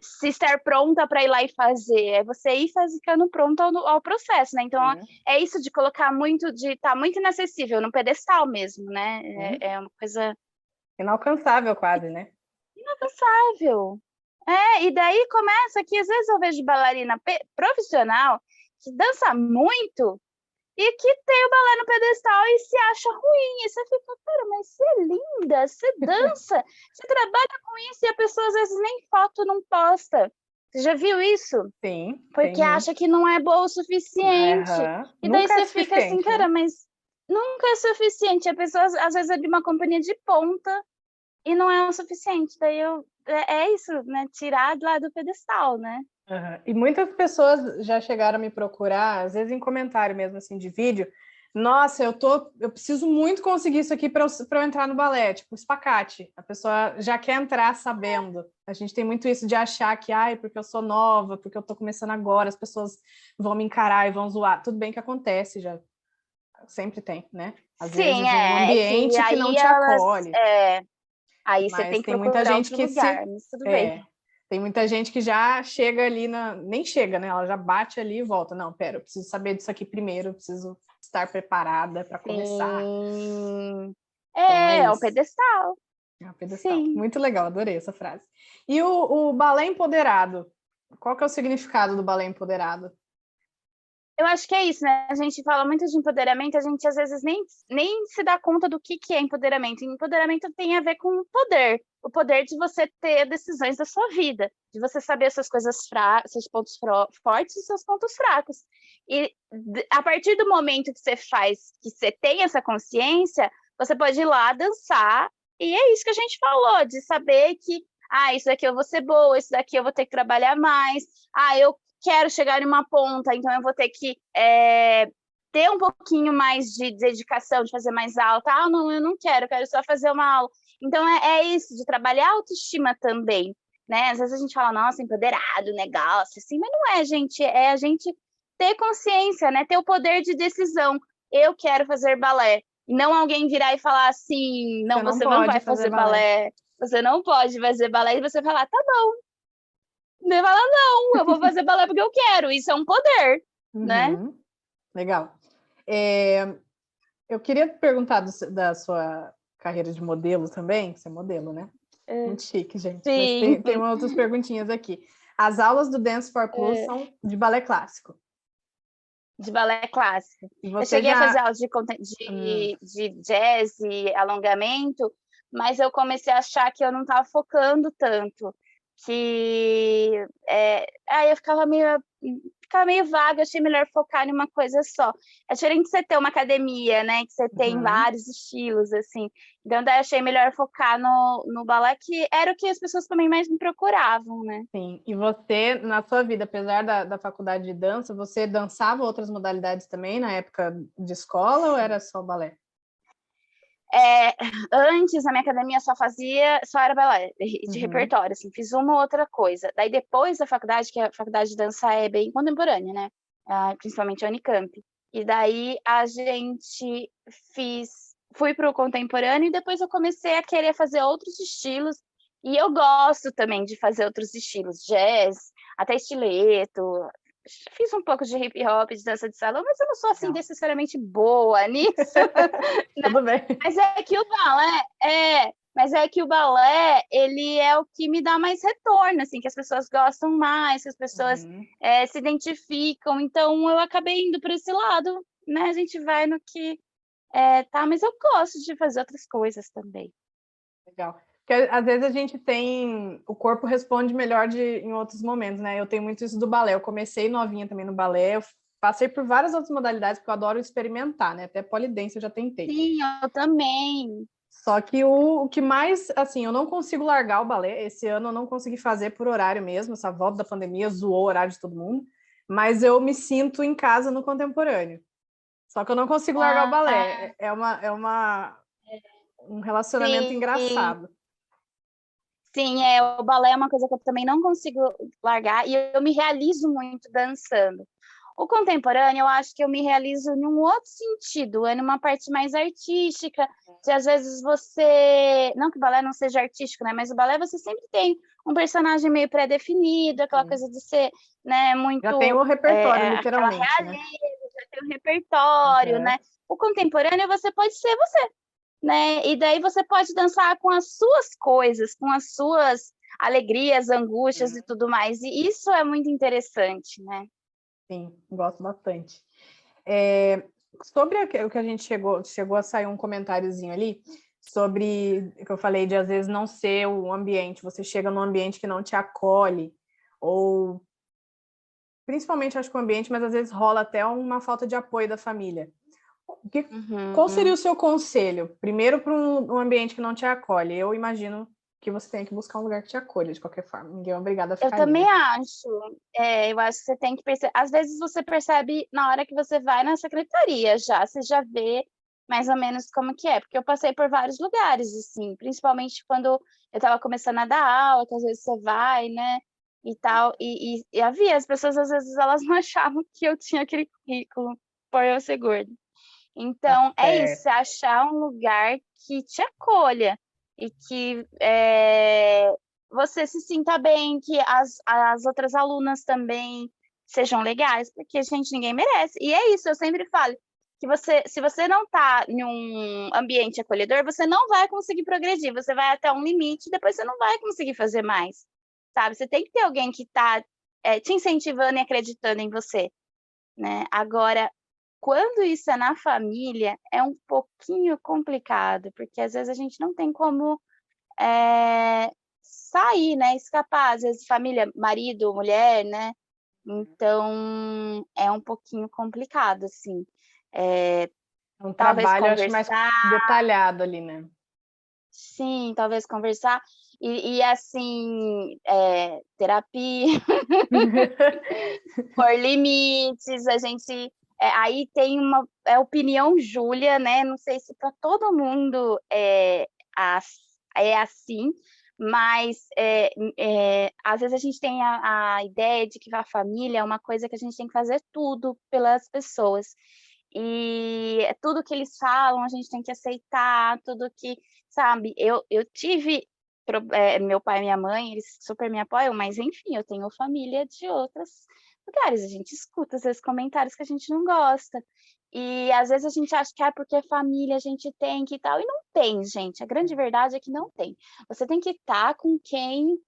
C: se estar pronta para ir lá e fazer, é você ir ficando pronta ao processo, né? Então, é isso de colocar muito, de tá muito inacessível, no pedestal mesmo, né? É uma coisa...
B: Inalcançável quase, né?
C: Inalcançável. E daí começa que, às vezes eu vejo bailarina profissional que dança muito, e que tem o balé no pedestal e se acha ruim. E você fica, cara, mas você é linda, você dança, você trabalha com isso e a pessoa às vezes nem foto não posta. Você já viu isso?
B: Sim, tem
C: Porque
B: muito.
C: acha que não é boa o suficiente.
B: Aham.
C: E daí
B: Nunca é
C: você fica assim,
B: suficiente,
C: cara,
B: né?
C: mas nunca é suficiente. A pessoa às vezes é de uma companhia de ponta e não é o suficiente. Daí é isso, né? Tirar lá do pedestal, né?
B: Aham. E muitas pessoas já chegaram a me procurar, às vezes em comentário mesmo, assim, de vídeo. Nossa, eu preciso muito conseguir isso aqui para eu entrar no balé, tipo, espacate. A pessoa já quer entrar sabendo. A gente tem muito isso de achar que, ai, porque eu sou nova, porque eu tô começando agora, as pessoas vão me encarar e vão zoar. Tudo bem que acontece, já sempre tem, né? Às
C: Sim,
B: vezes um
C: é que
B: ambiente que não
C: aí
B: te
C: elas.
B: acolhe.
C: Aí você tem
B: Mas
C: que
B: tem muita
C: procurar
B: gente
C: outro
B: que
C: lugar, mas tudo bem.
B: tem muita gente que já chega ali nem chega, né? Ela já bate ali e volta. Não, pera, eu preciso saber disso aqui primeiro, eu preciso estar preparada para começar.
C: Sim.
B: Então é
C: É o
B: isso.
C: pedestal.
B: É um pedestal.
C: Sim.
B: Muito legal, adorei essa frase. E o balé empoderado? Qual que é o significado do balé empoderado?
C: Eu acho que é isso, né? A gente fala muito de empoderamento, a gente às vezes nem se dá conta do que é empoderamento. E empoderamento tem a ver com o poder de você ter decisões da sua vida, de você saber as suas coisas fracas, seus pontos fortes e seus pontos fracos. E a partir do momento que você faz, que você tem essa consciência, você pode ir lá dançar, e é isso que a gente falou, de saber que, isso daqui eu vou ser boa, isso daqui eu vou ter que trabalhar mais, eu quero chegar em uma ponta, então eu vou ter que ter um pouquinho mais de dedicação, de fazer mais alta. Não, eu não quero, eu quero só fazer uma aula. Então é isso, de trabalhar a autoestima também, né? Às vezes a gente fala, nossa, empoderado, negócio, assim, mas não é, gente, é a gente ter consciência, né? Ter o poder de decisão. Eu quero fazer balé. E não alguém virar e falar assim, não,
B: Você não
C: você não
B: pode
C: vai
B: fazer
C: fazer
B: balé.
C: balé, você não pode fazer balé, e você falar, tá bom. Você fala, não, eu vou fazer balé porque eu quero. Isso é um poder, né?
B: Uhum. Legal. Eu queria perguntar da sua carreira de modelo também. Você é modelo, né? Muito chique, gente. Mas
C: Sim.
B: tem outras perguntinhas aqui. As aulas do Dance for Plus são de balé clássico.
C: De balé clássico.
B: E
C: Eu
B: você
C: cheguei a fazer
B: já...
C: aulas de jazz e alongamento, mas eu comecei a achar que eu não estava focando tanto. Que aí eu ficava meio vaga, achei melhor focar em uma coisa só. É diferente de você ter uma academia, né? Que você tem vários estilos, assim. Então, daí achei melhor focar no balé, que era o que as pessoas também mais me procuravam, né?
B: Sim. E você, na sua vida, apesar da faculdade de dança, você dançava outras modalidades também na época de escola ou era só balé?
C: Antes, na minha academia, só era balé, de repertório, assim, fiz uma ou outra coisa. Daí, depois da faculdade, que a faculdade de dança é bem contemporânea, né? Principalmente a Unicamp. E daí, fui para o contemporâneo e depois eu comecei a querer fazer outros estilos. E eu gosto também de fazer outros estilos, jazz, até estileto. Fiz um pouco de hip hop, de dança de salão, mas eu não sou, assim,
B: Legal.
C: necessariamente boa nisso.
B: Tudo bem.
C: Mas é que o balé, ele é o que me dá mais retorno, assim, que as pessoas gostam mais, que as pessoas se identificam. Então, eu acabei indo para esse lado, né? A gente vai no que tá, mas eu gosto de fazer outras coisas também.
B: Legal. Porque às vezes a gente tem... O corpo responde melhor em outros momentos, né? Eu tenho muito isso do balé. Eu comecei novinha também no balé. Eu passei por várias outras modalidades, porque eu adoro experimentar, né? Até polidense eu já tentei.
C: Sim, eu também.
B: Só que o que mais... Assim, eu não consigo largar o balé. Esse ano eu não consegui fazer por horário mesmo. Essa volta da pandemia zoou o horário de todo mundo. Mas eu me sinto em casa no contemporâneo. Só que eu não consigo largar o balé. Um relacionamento
C: Sim.
B: engraçado.
C: Sim, o balé é uma coisa que eu também não consigo largar e eu me realizo muito dançando. O contemporâneo, eu acho que eu me realizo em um outro sentido, é numa parte mais artística, de às vezes você... Não que o balé não seja artístico, né? Mas o balé você sempre tem um personagem meio pré-definido, aquela coisa de ser, né, muito...
B: Já tem o repertório,
C: aquela
B: literalmente, né?
C: realeza, já tem o repertório, né? O contemporâneo você pode ser você, né? E daí você pode dançar com as suas coisas, com as suas alegrias, angústias e tudo mais. E isso é muito interessante, né?
B: Sim, gosto bastante. Sobre o que a gente chegou a sair um comentáriozinho ali, sobre o que eu falei de às vezes não ser o ambiente, você chega num ambiente que não te acolhe, ou principalmente acho que o ambiente, mas às vezes rola até uma falta de apoio da família. Qual seria o seu conselho? Primeiro, para um ambiente que não te acolhe. Eu imagino que você tem que buscar um lugar que te acolha, de qualquer forma. Ninguém é obrigado a
C: Eu
B: ficar
C: também
B: livre.
C: acho. Eu acho que você tem que perceber. Às vezes você percebe na hora que você vai na secretaria já, você já vê mais ou menos como que é, porque eu passei por vários lugares, assim, principalmente quando eu estava começando a dar aula, que às vezes você vai, né, e tal, e havia, as pessoas às vezes elas não achavam que eu tinha aquele currículo por eu ser gorda.
B: Tá
C: Então, é isso,
B: certo.
C: você achar um lugar que te acolha e que você se sinta bem, que as outras alunas também sejam legais, porque, gente, ninguém merece. E é isso, eu sempre falo que se você não está em um ambiente acolhedor, você não vai conseguir progredir, você vai até um limite e depois você não vai conseguir fazer mais, sabe? Você tem que ter alguém que está te incentivando e acreditando em você, né? Agora, quando isso é na família, é um pouquinho complicado, porque às vezes a gente não tem como sair, né, escapar, às vezes família, marido, mulher, né, então é um pouquinho complicado, assim.
B: É um
C: Talvez
B: trabalho, acho, mais
C: conversar,
B: detalhado ali, né?
C: sim, talvez conversar e assim, terapia, pôr limites, a gente aí tem uma opinião Júlia, né, não sei se para todo mundo é assim, mas, às vezes a gente tem a ideia de que a família é uma coisa que a gente tem que fazer tudo pelas pessoas. E tudo que eles falam a gente tem que aceitar, tudo que sabe, eu tive meu pai e minha mãe, eles super me apoiam, mas enfim, eu tenho família de outros lugares, a gente escuta às vezes comentários que a gente não gosta. E às vezes a gente acha que porque é família a gente tem que tal, e não tem, gente, a grande verdade é que não tem. Você tem que estar com quem,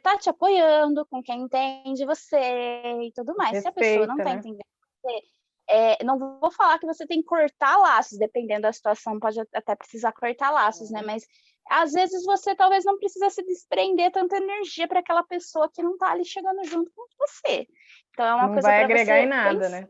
C: tá te apoiando, com quem entende você e tudo mais. Se a pessoa não
B: Respeita,
C: tá
B: né?
C: entendendo você, não vou falar que você tem que cortar laços, dependendo da situação, pode até precisar cortar laços, né, mas às vezes você talvez não precisa se desprender tanta energia para aquela pessoa que não tá ali chegando junto com você. Então é uma
B: Não
C: coisa
B: vai
C: para
B: agregar em
C: você
B: nada,
C: pensar,
B: né?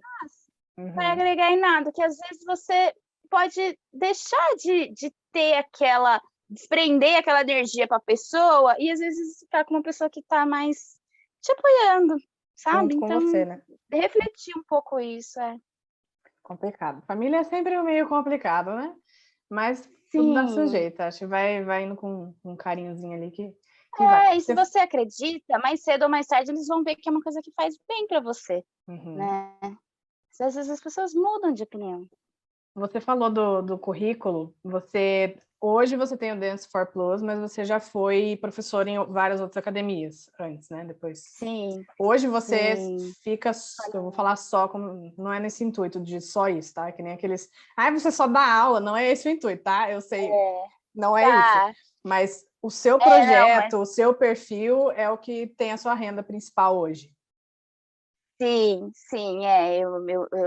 C: vai
B: Uhum.
C: agregar em nada, que às vezes você pode deixar de ter aquela desprender aquela energia para a pessoa e às vezes ficar com uma pessoa que está mais te apoiando, sabe.
B: Junto com você,
C: Então,
B: né?
C: refletir um pouco isso, é.
B: Complicado. Família é sempre meio complicado, né? Mas tudo dá seu
C: Sim.
B: jeito. Acho que vai indo com um carinhozinho ali que vai.
C: E se você acredita, mais cedo ou mais tarde eles vão ver que é uma coisa que faz bem para você,
B: Uhum.
C: né. Às vezes as pessoas mudam de opinião.
B: Você falou do currículo. Hoje você tem o Dance for Plus, mas você já foi professor em várias outras academias antes, né? Depois.
C: Sim,
B: Hoje você
C: sim.
B: fica, eu vou falar só, como, não é nesse intuito de só isso, tá? Que nem aqueles, você só dá aula, não é esse o intuito, tá? Eu sei,
C: É,
B: não é isso.
C: tá.
B: Mas o seu
C: Não, mas
B: projeto, o seu perfil é o que tem a sua renda principal hoje.
C: sim, sim,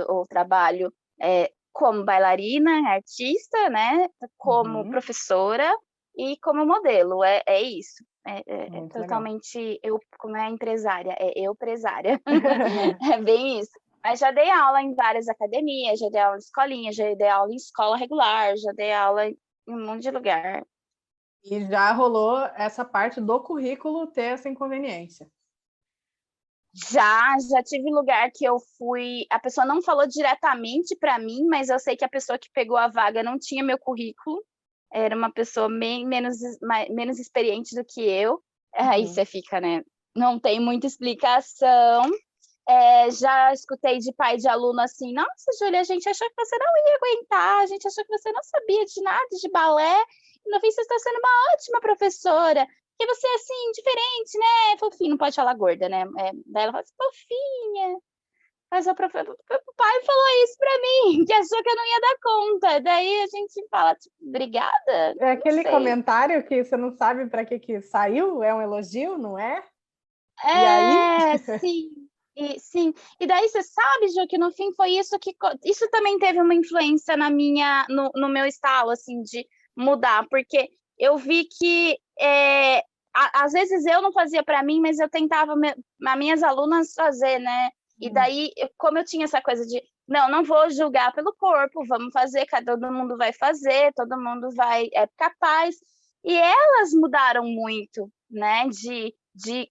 C: eu trabalho, como bailarina, artista, né, como
B: Uhum,
C: professora e como modelo, é isso. É
B: muito legal.
C: totalmente eu como é empresária, é eu-presária. É bem isso. Mas já dei aula em várias academias, já dei aula em escolinha, já dei aula em escola regular, já dei aula em um monte de lugar.
B: E já rolou essa parte do currículo ter essa inconveniência.
C: Já tive lugar que eu fui, a pessoa não falou diretamente para mim, mas eu sei que a pessoa que pegou a vaga não tinha meu currículo, era uma pessoa bem menos experiente do que eu, aí
B: Uhum.
C: você fica, né, não tem muita explicação. Já escutei de pai de aluno assim: "Nossa, Júlia, a gente achou que você não ia aguentar, a gente achou que você não sabia de nada de balé, e no fim você está sendo uma ótima professora, porque você é, assim, diferente, né, fofinho", não pode falar gorda, né, daí ela fala assim: "Fofinha", mas o pai falou isso pra mim, que achou que eu não ia dar conta, daí a gente fala tipo: "Obrigada?".
B: É
C: Não
B: aquele
C: sei.
B: comentário que você não sabe para que saiu, é um elogio, não é? E aí?
C: É, sim. E sim, e daí você sabe, Ju, que no fim foi isso que isso também teve uma influência no meu estalo, assim, de mudar, porque eu vi que às vezes eu não fazia para mim, mas eu tentava as minhas alunas fazer, né? E daí, como eu tinha essa coisa de não vou julgar pelo corpo, vamos fazer, todo mundo vai fazer, todo mundo é capaz. E elas mudaram muito, né? De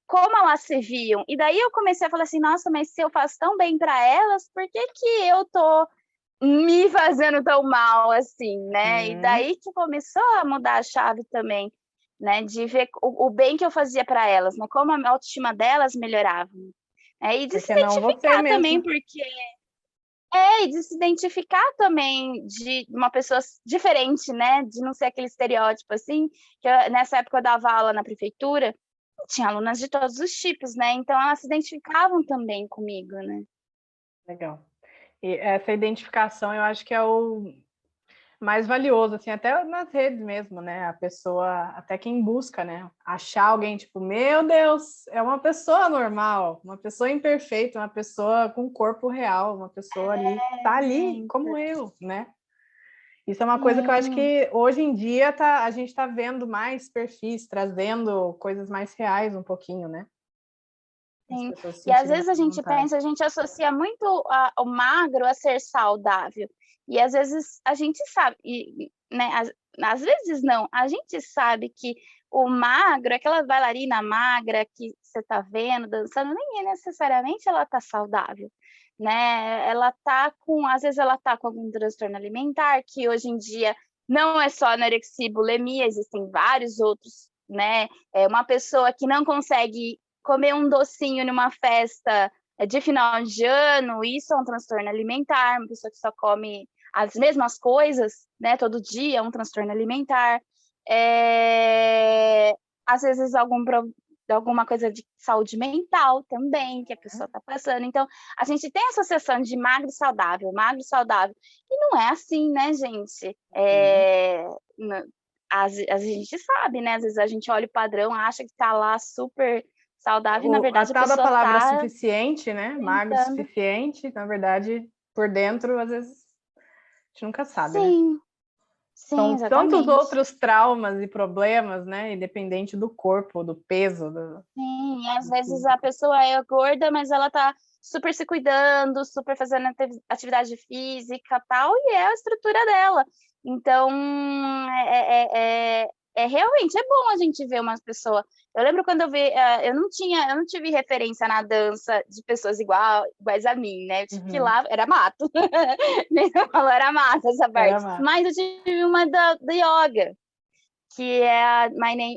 C: como elas se viam. E daí eu comecei a falar assim, nossa, mas se eu faço tão bem para elas, por que que eu tô me fazendo tão mal assim, né? E daí que começou a mudar a chave também, né? De ver o bem que eu fazia para elas, né? Como a autoestima delas melhorava. E de se
B: Porque não você
C: identificar
B: mesmo.
C: também, porque e de se identificar também de uma pessoa diferente, né? De não ser aquele estereótipo, assim, que nessa época eu dava aula na prefeitura, tinha alunas de todos os tipos, né? Então elas se identificavam também comigo, né?
B: Legal. E essa identificação eu acho que é o mais valioso, assim, até nas redes mesmo, né? A pessoa, até quem busca, né? Achar alguém, tipo, meu Deus, é uma pessoa normal, uma pessoa imperfeita, uma pessoa com corpo real, uma pessoa ali, tá ali, como eu, né? Isso é uma coisa que eu acho que hoje em dia a gente está vendo mais perfis, trazendo coisas mais reais um pouquinho, né?
C: Sim. E às vezes a gente
B: vontade.
C: pensa, a gente associa muito o magro a ser saudável. E às vezes a gente sabe, né? Às vezes não, a gente sabe que o magro, aquela bailarina magra que você está vendo, dançando, nem necessariamente ela está saudável, né? Às vezes ela tá com algum transtorno alimentar, que hoje em dia não é só anorexia e bulimia, existem vários outros, né? É uma pessoa que não consegue comer um docinho numa festa de final de ano, isso é um transtorno alimentar, uma pessoa que só come as mesmas coisas, né, todo dia, é um transtorno alimentar. Às vezes alguma coisa de saúde mental também, que a pessoa está passando. Então, a gente tem essa associação de magro saudável, e não é assim, né, gente? A gente sabe, né? Às vezes a gente olha o padrão, acha que está lá super saudável, e na verdade
B: a tal da
C: pessoa
B: palavra
C: tá
B: suficiente, né? Magro suficiente, na verdade, por dentro, às vezes, a gente nunca sabe, né?
C: Sim,
B: São
C: exatamente.
B: tantos outros traumas e problemas, né? Independente do corpo, do peso.
C: Sim, e às vezes a pessoa é gorda, mas ela tá super se cuidando, super fazendo atividade física e tal, e é a estrutura dela. Então, realmente é bom a gente ver umas pessoas. Eu lembro quando eu vi, eu não tive referência na dança de pessoas iguais a mim, né? Eu tive que ir lá, era mato. Nem falou, era mato essa parte. Mas eu tive uma da yoga, que é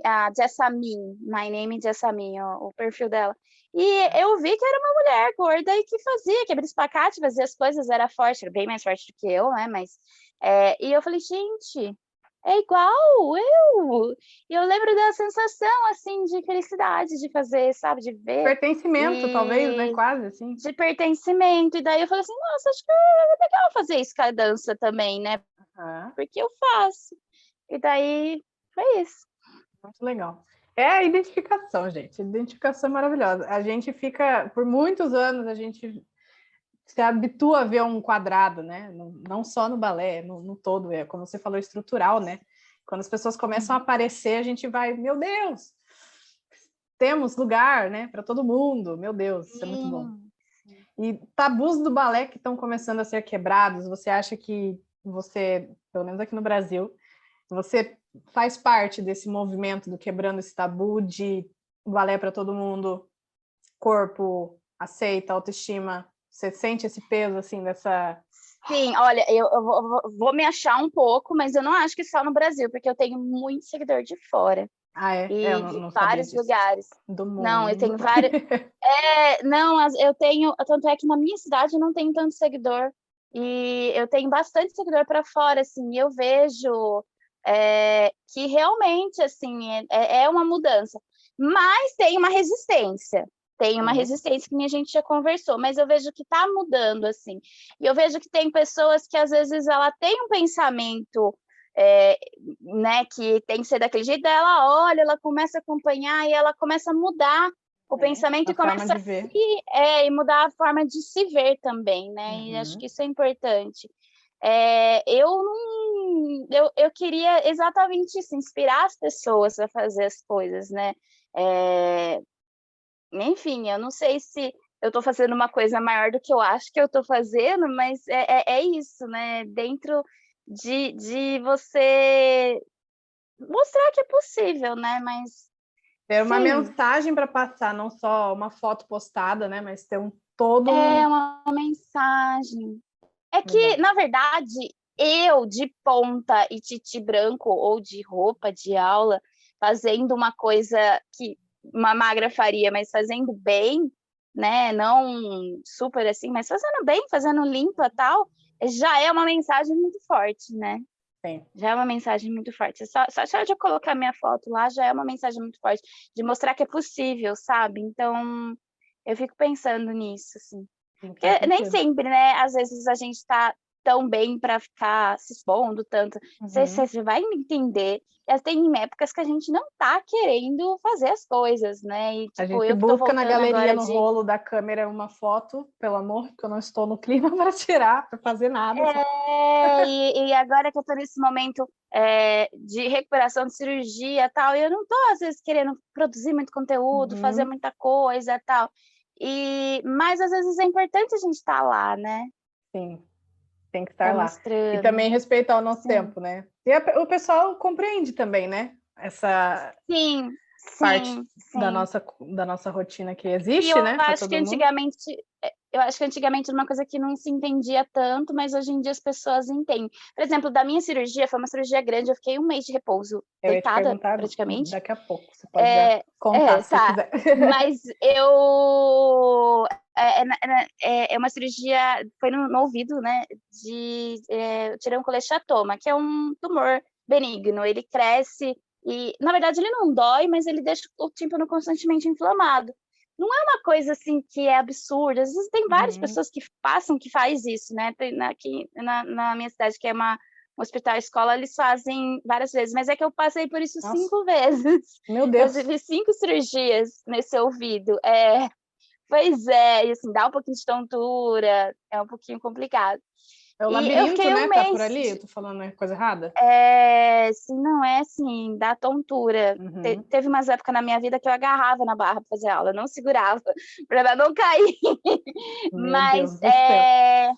C: a Jessamine, My Name Jessamine, o perfil dela. E eu vi que era uma mulher gorda e que quebra espacate, fazia as coisas, era forte, era bem mais forte do que eu, né? Mas, e eu falei, gente, é igual eu. E eu lembro da sensação, assim, de felicidade de fazer, sabe? De ver.
B: Pertencimento, talvez, né? Quase, assim.
C: De pertencimento. E daí eu falei assim, nossa, acho que é legal fazer isso com a dança também, né? Porque eu faço. E daí foi isso.
B: Muito legal. É a identificação, gente. A identificação é maravilhosa. A gente fica, por muitos anos, a gente se habitua a ver um quadrado, né? Não só no balé, no todo, como você falou, estrutural, né? Quando as pessoas começam a aparecer, a gente vai, meu Deus, temos lugar, né? Para todo mundo, meu Deus, isso é muito bom. E tabus do balé que estão começando a ser quebrados, você acha que você, pelo menos aqui no Brasil, você faz parte desse movimento do quebrando esse tabu de balé para todo mundo, corpo, aceita, autoestima? Você sente esse peso, assim, dessa...
C: Sim, olha, eu vou me achar um pouco, mas eu não acho que só no Brasil, porque eu tenho muito seguidor de fora.
B: E
C: eu não de vários lugares.
B: Do mundo.
C: Não, eu tenho vários... eu tenho... Tanto é que na minha cidade eu não tenho tanto seguidor. E eu tenho bastante seguidor para fora, assim, e eu vejo... que realmente, assim, é uma mudança. Mas tem uma resistência. Tem uma resistência que a gente já conversou, mas eu vejo que está mudando, assim. E eu vejo que tem pessoas que, às vezes, ela tem um pensamento, né, que tem que ser daquele jeito, ela olha, ela começa a acompanhar e ela começa a mudar o pensamento
B: a forma
C: começa
B: de ver.
C: e mudar a forma de se ver também, né? E acho
B: Uhum.
C: que isso é importante. Eu queria exatamente isso, inspirar as pessoas a fazer as coisas, né? Enfim, eu não sei se eu estou fazendo uma coisa maior do que eu acho que eu estou fazendo, mas é isso, né? Dentro de você mostrar que é possível, né? Mas
B: Ter uma
C: sim,
B: mensagem para passar, não só uma foto postada, né? Mas ter todo um...
C: é uma mensagem. É que,
B: Legal.
C: na verdade, eu de ponta e titi branco ou de roupa de aula, fazendo uma coisa que uma magra faria, mas fazendo bem, né? Não super assim, mas fazendo bem, fazendo limpa tal, já é uma mensagem muito forte, né?
B: Sim.
C: Já é uma mensagem muito forte. Só de eu colocar minha foto lá já é uma mensagem muito forte, de mostrar que é possível, sabe? Então, eu fico pensando nisso, assim.
B: Sim, faz
C: Porque nem
B: sentido.
C: sempre, né? Às vezes a gente tá tão bem para ficar se expondo tanto.
B: Uhum.
C: Você vai me entender. Tem épocas que a gente não tá querendo fazer as coisas, né? E,
B: A
C: tipo,
B: gente
C: eu que tô
B: busca na
C: voltando
B: galeria,
C: agora
B: no rolo da câmera, uma foto, pelo amor, porque eu não estou no clima para tirar, para fazer nada. Só...
C: E agora que eu tô nesse momento de recuperação de cirurgia e tal, eu não tô, às vezes, querendo produzir muito conteúdo, fazer
B: Uhum.
C: muita coisa e tal. Mas, às vezes, é importante a gente estar lá, né?
B: Sim, tem que
C: Tá
B: estar lá. E
C: mostrando.
B: também respeitar o nosso
C: Sim.
B: tempo, né? E o pessoal compreende também, né? Essa
C: Sim,
B: parte
C: sim,
B: da
C: sim.
B: nossa rotina que
C: E
B: existe,
C: eu
B: né, para
C: acho que
B: todo mundo.
C: antigamente era uma coisa que não se entendia tanto, mas hoje em dia as pessoas entendem. Por exemplo, da minha cirurgia, foi uma cirurgia grande, eu fiquei 1 mês de repouso,
B: Eu ia te
C: deitada,
B: perguntar
C: praticamente.
B: daqui a pouco. Você pode já contar, se você
C: Tá.
B: quiser.
C: Mas eu. É uma cirurgia, foi no ouvido, né? Eu tirei um colechatoma, que é um tumor benigno. Ele cresce e, na verdade, ele não dói, mas ele deixa o tímpano constantemente inflamado. Não é uma coisa assim que é absurda. Às vezes tem várias
B: Uhum.
C: pessoas que passam, que faz isso, né? Aqui na minha cidade, que é um hospital escola, eles fazem várias vezes, mas é que eu passei por isso
B: Nossa,
C: 5 vezes.
B: meu
C: Eu
B: Deus.
C: tive 5 cirurgias nesse ouvido. Pois e assim, dá um pouquinho de tontura, é um pouquinho complicado.
B: É o
C: E eu
B: labirinto,
C: fiquei
B: né?
C: 1
B: Tá por
C: mês.
B: ali? Eu tô falando a coisa errada?
C: Se não é assim, dá tontura.
B: Uhum.
C: Teve umas épocas na minha vida que eu agarrava na barra para fazer aula, não segurava, para não cair.
B: Meu
C: Mas
B: Deus do céu.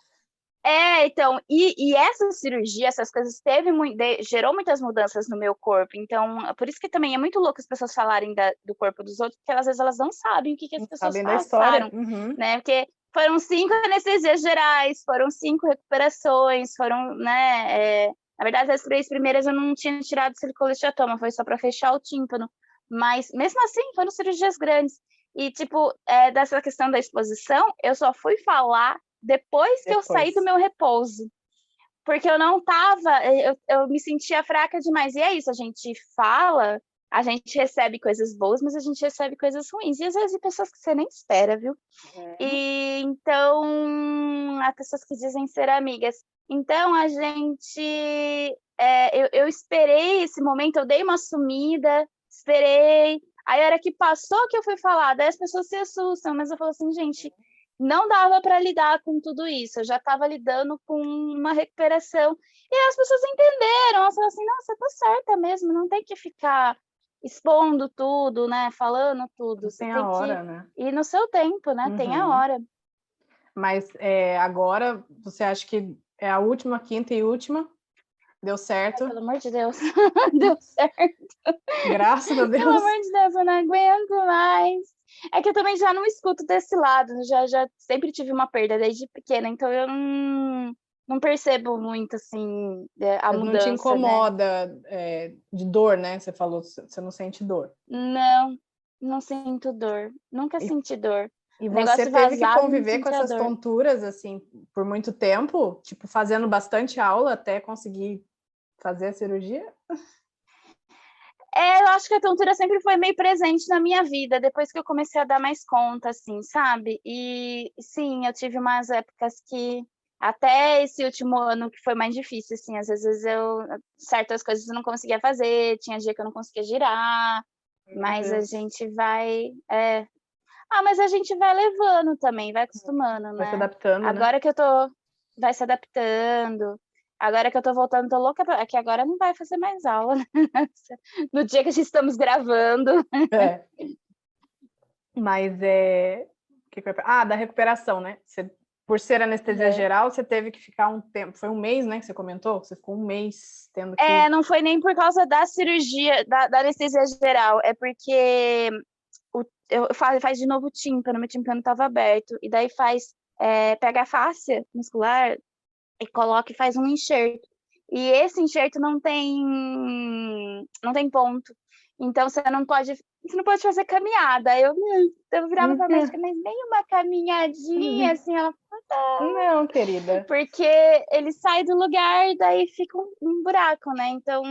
C: então, e essa cirurgia, essas coisas, gerou muitas mudanças no meu corpo. Então, por isso que também é muito louco as pessoas falarem do corpo dos outros, porque às vezes elas não sabem o que as
B: Não
C: pessoas
B: sabem da história.
C: passaram,
B: Uhum.
C: né? Porque foram 5 anestesias gerais, foram 5 recuperações, foram, né? Na verdade, as 3 primeiras eu não tinha tirado silicolechatoma, foi só para fechar o tímpano. Mas, mesmo assim, foram cirurgias grandes. E, tipo, dessa questão da exposição, eu só fui falar depois que eu saí do
B: Depois.
C: meu repouso, porque eu não tava, eu me sentia fraca demais. E é isso, a gente fala, a gente recebe coisas boas, mas a gente recebe coisas ruins. E às vezes de pessoas que você nem espera, viu?
B: Uhum.
C: E então, há pessoas que dizem ser amigas. Então, a gente. Eu esperei esse momento, eu dei uma sumida, esperei. Aí, a hora que passou que eu fui falar, daí as pessoas se assustam, mas eu falo assim, gente, não dava para lidar com tudo isso, eu já estava lidando com uma recuperação. E aí as pessoas entenderam, elas falaram assim, não, você tá certa mesmo, não tem que ficar expondo tudo, né, falando tudo, você
B: Tem a
C: tem que
B: hora, né?
C: ir no seu tempo, né, tem a
B: Uhum.
C: hora.
B: Mas agora, você acha que é a última, quinta e última? Deu certo?
C: Pelo amor de Deus, deu certo.
B: Graças a
C: Pelo
B: Deus.
C: amor de Deus, eu não aguento mais. É que eu também já não escuto desse lado, já sempre tive uma perda desde pequena, então eu não percebo muito, assim, a
B: Mas não te
C: mudança, né?
B: incomoda de dor, né? Você falou, você não sente dor.
C: Não, não sinto dor, nunca
B: E,
C: senti dor.
B: e
C: O
B: você
C: negócio
B: teve que
C: vazava, eu não
B: conviver com
C: sentia
B: essas
C: dor.
B: tonturas, assim, por muito tempo? Tipo, fazendo bastante aula até conseguir fazer a cirurgia?
C: Eu acho que a tontura sempre foi meio presente na minha vida, depois que eu comecei a dar mais conta, assim, sabe? E sim, eu tive umas épocas que, até esse último ano, que foi mais difícil, assim, às vezes certas coisas eu não conseguia fazer, tinha dia que eu não conseguia girar,
B: Meu
C: mas a
B: Deus.
C: gente vai Ah, mas a gente vai levando também, vai acostumando,
B: Vai se
C: né?
B: adaptando, né?
C: Agora que eu tô... Vai se adaptando. Agora que eu tô voltando, tô louca pra... É que agora não vai fazer mais aula, né? No dia que a gente estamos gravando.
B: É. Mas da recuperação, né? Você, por ser anestesia geral, você teve que ficar um tempo. Foi um mês, né? Que você comentou? Você ficou um mês tendo que.
C: Não foi nem por causa da cirurgia, da anestesia geral, é porque faz de novo o tímpano, meu tímpano estava aberto, e daí pega a fáscia muscular e coloca e faz um enxerto. E esse enxerto não tem ponto. Então você não pode fazer caminhada. Eu virava para a médica, mas nem uma caminhadinha, assim, ela
B: Não, querida.
C: porque ele sai do lugar e daí fica um buraco, né? Então,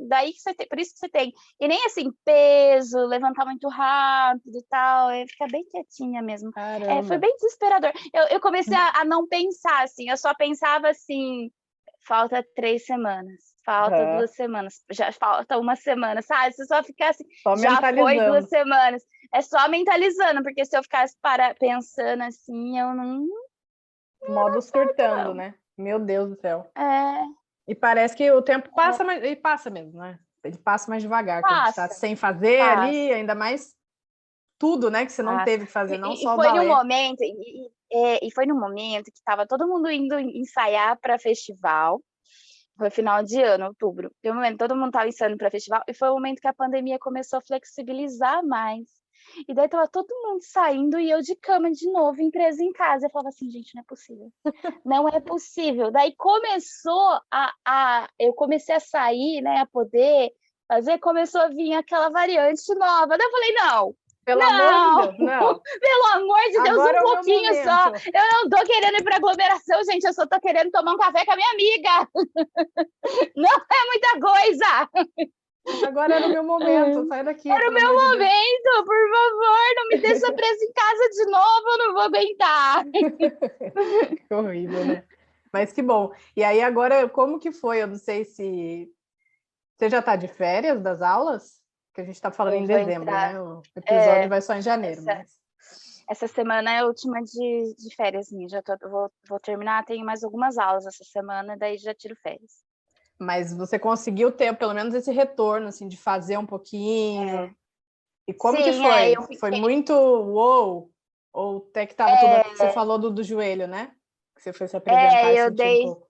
C: daí que você tem, por isso que você tem. E nem assim, peso, levantar muito rápido e tal, fica bem quietinha mesmo. Foi bem desesperador. Eu comecei a não pensar, assim, eu só pensava assim, falta 3 semanas. Falta 2 semanas, já falta 1 semana, sabe? Se só ficar assim,
B: Só
C: já foi 2
B: mentalizando.
C: semanas. É só mentalizando, porque se eu ficasse pensando assim, eu não...
B: Modo surtando, né? Meu Deus do céu.
C: É,
B: E parece que o tempo passa, mas ele passa mesmo, né? Ele passa mais devagar, quando está
C: passa,
B: sem fazer
C: passa.
B: ali, ainda mais tudo, né? Que você não teve que fazer, não só o balé.
C: Foi num momento que estava todo mundo indo ensaiar para festival. Foi final de ano, outubro. Foi um momento, todo mundo estava ensaiando para festival, e foi o momento que a pandemia começou a flexibilizar mais. E daí tava todo mundo saindo e eu de cama de novo, presa em casa. Eu falava assim, gente, não é possível. Não é possível. Daí eu comecei a sair, né, a poder fazer, começou a vir aquela variante nova. Daí eu falei, não,
B: Pelo amor de Deus, não.
C: Pelo amor de Deus,
B: Agora é o meu
C: pouquinho
B: momento.
C: só. Eu não tô querendo ir pra aglomeração, gente. Eu só tô querendo tomar um café com a minha amiga. Não é muita coisa.
B: Agora era o meu momento. Sai daqui,
C: Era o
B: pelo
C: meu
B: amor de Deus.
C: momento, por favor. Não me deixa presa em casa de novo. Eu não vou aguentar.
B: Que horrível, né? Mas que bom. E aí agora, como que foi? Eu não sei se... Você já está de férias das aulas? Que a gente está falando em dezembro, né? O episódio vai só em janeiro.
C: Essa semana é a última de férias minha. Vou terminar, tenho mais algumas aulas essa semana, daí já tiro férias.
B: Mas você conseguiu ter pelo menos esse retorno, assim, de fazer um pouquinho. E como que foi? Foi muito uou? Ou até que estava tudo... Você falou do joelho, né? Que você foi se apresentar e sentir um pouco.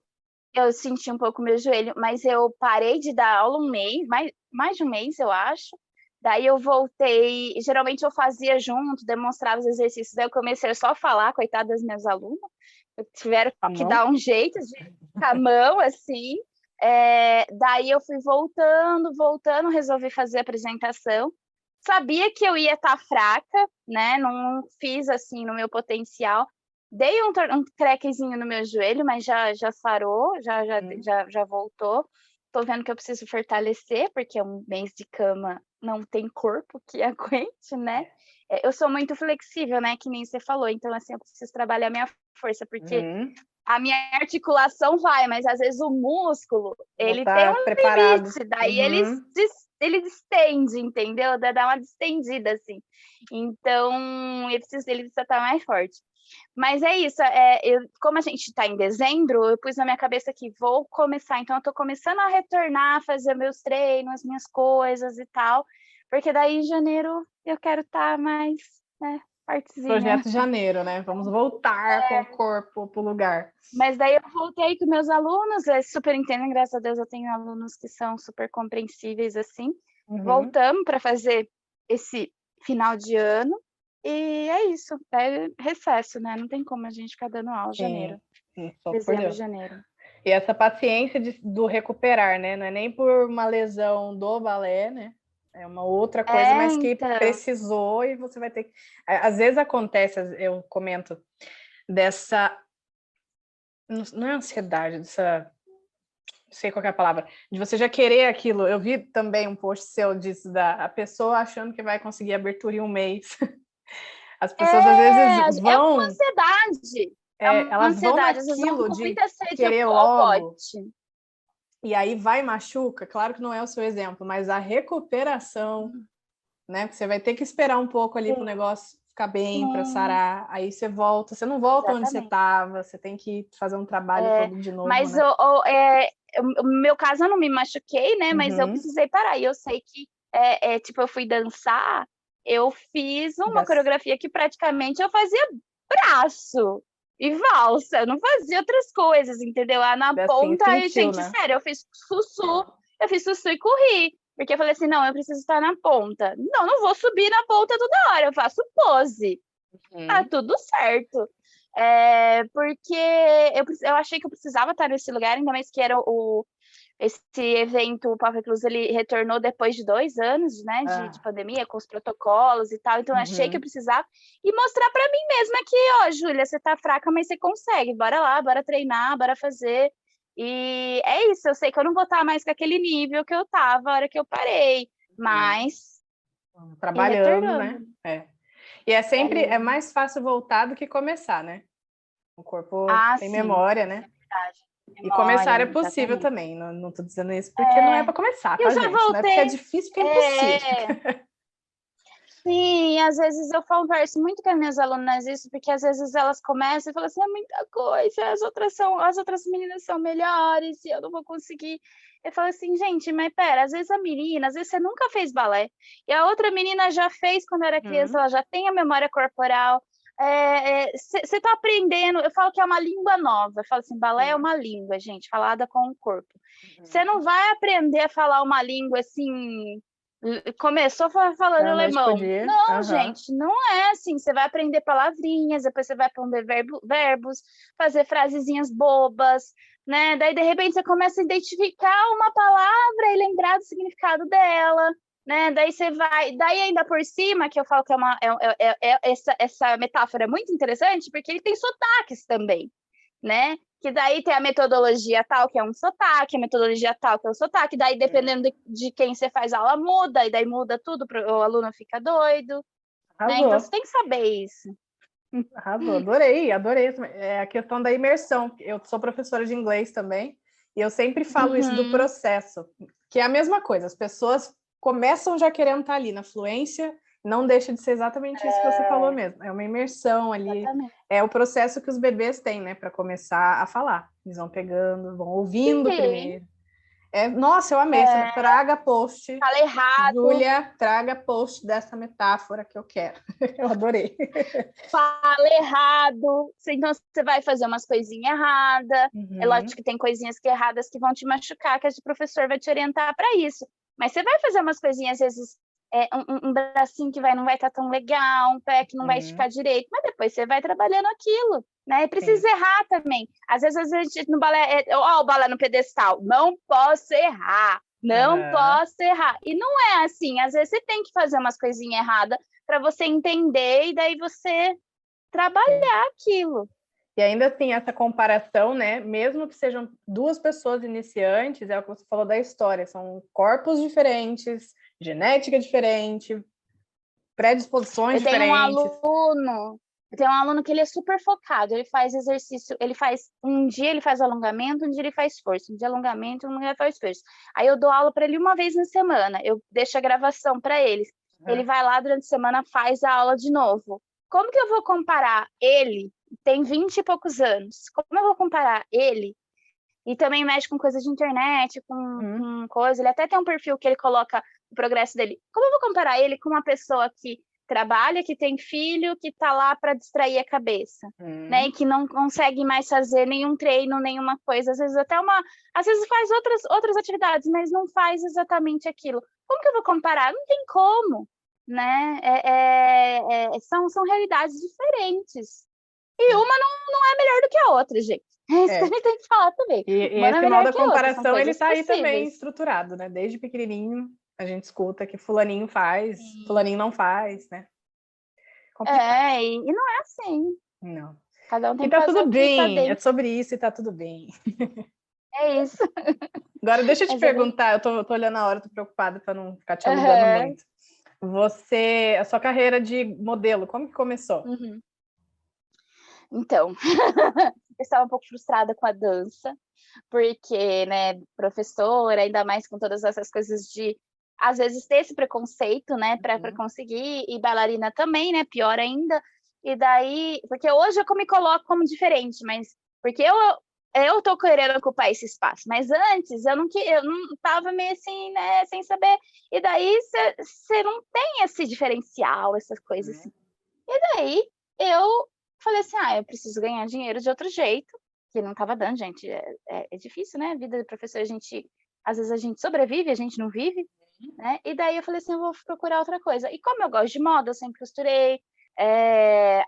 C: Eu senti um pouco meu joelho, mas eu parei de dar aula um mês, mais de um mês, eu acho. Daí eu voltei, geralmente eu fazia junto, demonstrava os exercícios, daí eu comecei só a falar, coitada das minhas alunas, tiveram que dar um jeito com a mão, assim. Daí eu fui voltando, resolvi fazer a apresentação. Sabia que eu ia estar fraca, né? Não fiz assim no meu potencial. Dei um crequezinho no meu joelho, mas já sarou, já voltou. Tô vendo que eu preciso fortalecer, porque é um mês de cama, não tem corpo que aguente, né? Eu sou muito flexível, né? Que nem você falou. Então, assim, eu preciso trabalhar a minha força, porque a minha articulação vai, mas às vezes o músculo, ele tem um limite, daí ele distende, entendeu? Dá uma distendida, assim. Então, ele precisa estar mais forte. Mas é isso, como a gente está em dezembro, eu pus na minha cabeça que vou começar, então eu estou começando a retornar, a fazer meus treinos, minhas coisas e tal, porque daí em janeiro eu quero estar mais, né, partezinha.
B: Projeto Janeiro, né? Vamos voltar com o corpo pro lugar.
C: Mas daí eu voltei com meus alunos, super entendem, graças a Deus eu tenho alunos que são super compreensíveis, assim. Voltamos para fazer esse final de ano. E é isso, é recesso, né? Não tem como a gente ficar dando aula em janeiro. Dezembro, janeiro.
B: E essa paciência do recuperar, né? Não é nem por uma lesão do balé, né? É uma outra coisa, mas que precisou e você vai ter que... Às vezes acontece, eu comento, dessa... Não é ansiedade, dessa... Não sei qual é a palavra. De você já querer aquilo. Eu vi também um post seu disso, a pessoa achando que vai conseguir abertura em um mês. As pessoas às vezes vão...
C: É uma ansiedade.
B: Elas vão naquilo de querer logo. E aí vai e machuca. Claro que não é o seu exemplo, mas a recuperação, né? Você vai ter que esperar um pouco ali para o negócio ficar bem, para
C: Sim,
B: sarar. Aí você volta, você não volta onde você
C: exatamente.
B: estava, você tem que fazer um trabalho
C: É,
B: todo de novo,
C: mas
B: né?
C: o meu caso eu não me machuquei, né? Mas eu
B: Uhum.
C: precisei parar. E eu sei que, tipo, eu fui dançar, eu fiz uma
B: Das-
C: coreografia que praticamente eu fazia braço e valsa, eu não fazia outras coisas, entendeu? Lá na
B: assim,
C: ponta, aí,
B: sentiu,
C: gente,
B: né?
C: sério, eu fiz sussu e corri. Porque eu falei assim, não, eu preciso estar na ponta. Não, não vou subir na ponta toda hora, eu faço pose. Tá
B: Uhum.
C: tudo certo. Porque eu achei que eu precisava estar nesse lugar, ainda mais que era esse evento, o Pop Plus, ele retornou depois de 2 anos, né, de
B: Ah,
C: pandemia, com os protocolos e tal, então eu achei que eu
B: uhum.
C: precisava e mostrar para mim mesma que, ó, Júlia, você tá fraca, mas você consegue, bora lá, bora treinar, bora fazer. E é isso, eu sei que eu não vou estar mais com aquele nível que eu tava a hora que eu parei,
B: Uhum.
C: mas ir
B: Trabalhando,
C: retornando,
B: né? É. E é sempre é
C: trabalhando.
B: mais fácil voltar do que começar, né? O corpo
C: Ah,
B: tem
C: sim,
B: memória,
C: isso
B: né?
C: é verdade.
B: E começar
C: Memória,
B: é possível
C: exatamente.
B: também. Não, não tô dizendo isso porque não é
C: É,
B: para começar,
C: eu
B: tá,
C: já
B: gente? Não é porque é
C: voltei.
B: difícil, porque é impossível.
C: É, sim, às vezes eu converso muito com as minhas alunas isso, porque às vezes elas começam e falam assim, é muita coisa, as outras meninas são melhores e eu não vou conseguir. Eu falo assim, gente, mas pera, às vezes a menina, às vezes você nunca fez balé, e a outra menina já fez quando era criança,
B: Uhum.
C: ela já tem a memória corporal. Você tá aprendendo, eu falo que é uma língua nova, eu falo assim, balé é
B: Sim.
C: uma língua, gente, falada com o corpo. Você
B: Uhum.
C: não vai aprender a falar uma língua assim. Começou falando
B: Da noite pro
C: alemão.
B: dia.
C: Não,
B: Aham.
C: gente, não é assim. Você vai aprender palavrinhas, depois você vai aprender verbos, fazer frasezinhas bobas, né? Daí, de repente, você começa a identificar uma palavra e lembrar do significado dela, né? Daí você vai. Daí, ainda por cima, que eu falo que essa metáfora é muito interessante, porque ele tem sotaques também, né? Que daí tem a metodologia tal, que é um sotaque, a metodologia tal, que é um sotaque, daí
B: Uhum.
C: dependendo de quem você faz aula, muda, e daí muda tudo, o aluno fica doido, né? Então você
B: Arrasou.
C: tem que saber isso.
B: Arrasou. Adorei, adorei. É a questão da imersão. Eu sou professora de inglês também, e eu sempre falo isso do
C: Uhum,
B: processo, que é a mesma coisa. As pessoas começam já querendo estar ali na fluência, não deixa de ser exatamente isso que você falou mesmo. É uma imersão ali,
C: exatamente.
B: é o processo que os bebês têm, né, para começar a falar. Eles vão pegando, vão ouvindo
C: Sim,
B: primeiro. Nossa, eu amei.
C: é,
B: Traga post,
C: fala errado,
B: Júlia, traga post dessa metáfora que eu quero. Eu adorei.
C: fala errado, então você vai fazer umas coisinhas erradas. É lógico
B: Uhum.
C: que tem coisinhas que erradas que vão te machucar, que o professor vai te orientar para isso. Mas você vai fazer umas coisinhas, às vezes, um bracinho que não vai estar tão legal, um pé que não vai esticar
B: Uhum.
C: direito, mas depois você vai trabalhando aquilo, né? E
B: Sim.
C: precisa errar também. Às vezes a gente no balé, ó, o balé no pedestal, não posso errar. Não
B: Aham.
C: posso errar. E não é assim. Às vezes você tem que fazer umas coisinhas erradas para você entender e daí você
B: Sim.
C: trabalhar aquilo.
B: E ainda tem essa comparação, né? Mesmo que sejam duas pessoas iniciantes, é o que você falou da história, são corpos diferentes, genética diferente, predisposições
C: Eu tenho um
B: diferentes.
C: aluno, eu tenho um aluno que ele é super focado, ele faz exercício, um dia ele faz alongamento, um dia ele faz força, um dia alongamento, um dia ele faz força. Aí eu dou aula para ele uma vez na semana, eu deixo a gravação para eles. Ele
B: Aham.
C: vai lá durante a semana, faz a aula de novo. Como que eu vou comparar ele, tem 20 e poucos anos, como eu vou comparar ele e também mexe com coisa de internet,
B: Uhum.
C: com coisa. Ele até tem um perfil que ele coloca o progresso dele. Como eu vou comparar ele com uma pessoa que trabalha, que tem filho, que está lá para distrair a cabeça, né? E
B: Uhum.
C: que não consegue mais fazer nenhum treino, nenhuma coisa. Às vezes faz outras atividades, mas não faz exatamente aquilo. Como que eu vou comparar? Não tem como, né? São realidades diferentes. E
B: Sim.
C: uma não é melhor do que a outra, gente. É isso que a
B: É.
C: gente tem que falar também.
B: E
C: Uma não é
B: esse mal
C: melhor
B: da
C: que a outra, são
B: comparação, ele
C: coisas
B: tá aí também
C: possíveis.
B: estruturado, né? Desde pequenininho a gente escuta que fulaninho faz,
C: Sim.
B: fulaninho não faz, né? Complicado.
C: E não é assim.
B: Não.
C: Cada um
B: E
C: tem que
B: tá
C: fazer
B: tudo
C: o que tá
B: bem, é
C: dentro.
B: sobre isso e tá tudo bem.
C: É isso.
B: Agora, deixa eu te
C: Mas é bem.
B: perguntar, eu tô olhando a hora, tô preocupada para não ficar te alugando
C: Aham.
B: muito. A sua carreira de modelo, como que começou?
C: Uhum. Então, eu estava um pouco frustrada com a dança, porque, né, professora, ainda mais com todas essas coisas de às vezes, ter esse preconceito, né, para conseguir, e bailarina também, né, pior ainda. E daí, porque hoje eu me coloco como diferente, mas porque eu tô querendo ocupar esse espaço, mas antes eu não tava meio assim, né, sem saber. E daí você não tem esse diferencial, essas coisas assim. E daí eu falei assim, eu preciso ganhar dinheiro de outro jeito, que não tava dando, gente. É difícil, né? A vida de professor, às vezes a gente sobrevive, a gente não vive, né? E daí eu falei assim, eu vou procurar outra coisa. E como eu gosto de moda, eu sempre costurei.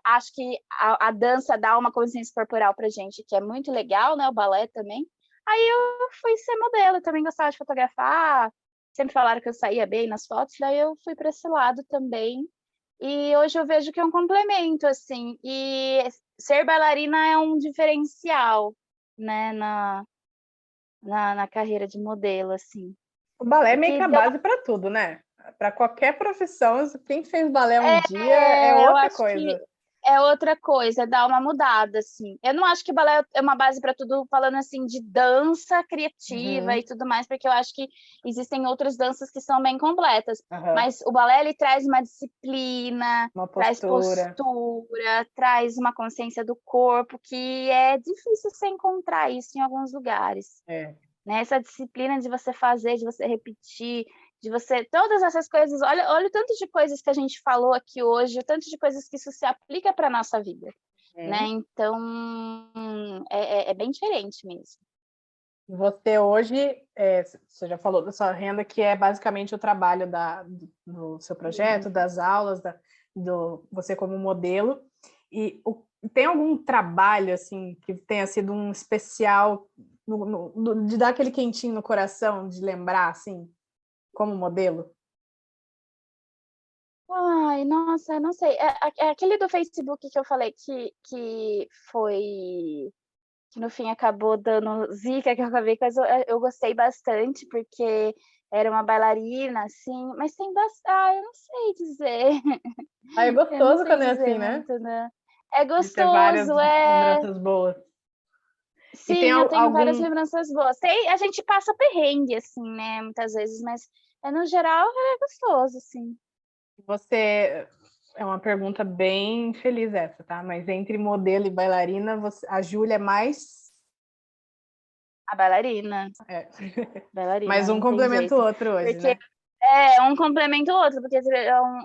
C: Acho que a dança dá uma consciência corporal pra gente, que é muito legal, né? O balé também. Aí eu fui ser modelo, eu também gostava de fotografar, sempre falaram que eu saía bem nas fotos, daí eu fui para esse lado também. E hoje eu vejo que é um complemento, assim, e ser bailarina é um diferencial, né, na carreira de modelo, assim.
B: O balé é meio
C: Que
B: que a
C: deu
B: base para tudo, né? Para qualquer profissão, quem fez balé um dia é
C: eu
B: outra
C: acho que
B: coisa.
C: é outra coisa, dá uma mudada, assim. Eu não acho que balé é uma base para tudo, falando assim de dança criativa e tudo mais, porque eu acho que existem outras danças que são bem completas. Mas o balé, ele traz uma disciplina,
B: Uma
C: traz
B: postura.
C: postura, traz uma consciência do corpo, que é difícil você encontrar isso em alguns lugares. Né? Essa disciplina de você fazer, de você repetir, de você... Todas essas coisas, olha o tanto de coisas que a gente falou aqui hoje, o tanto de coisas que isso se aplica para a nossa vida. Né? Então, é bem diferente mesmo.
B: Você hoje, você já falou da sua renda, que é basicamente o trabalho do seu projeto, das aulas, você como modelo. E tem algum trabalho assim que tenha sido um especial de dar aquele quentinho no coração, de lembrar, assim, como modelo?
C: Ai, nossa, não sei. É aquele do Facebook que eu falei que foi... que no fim acabou dando zica, que eu acabei com eu gostei bastante, porque era uma bailarina, assim, mas tem bastante... eu não sei dizer.
B: É
C: Eu não
B: gostoso
C: sei
B: quando é
C: dizer
B: assim, né?
C: muito, né? É
B: De ter várias
C: gostoso,
B: lembranças boas. E tem
C: Sim, eu tenho várias
B: algum...
C: lembranças boas. A gente passa perrengue, assim, né, muitas vezes, mas no geral é gostoso, assim.
B: Você... É uma pergunta bem feliz essa, tá? Mas entre modelo e bailarina, a Júlia é mais...
C: A bailarina. Bailarina,
B: Mas um
C: não tem
B: complementa o
C: jeito.
B: outro hoje,
C: Porque
B: né?
C: um complementa o outro, porque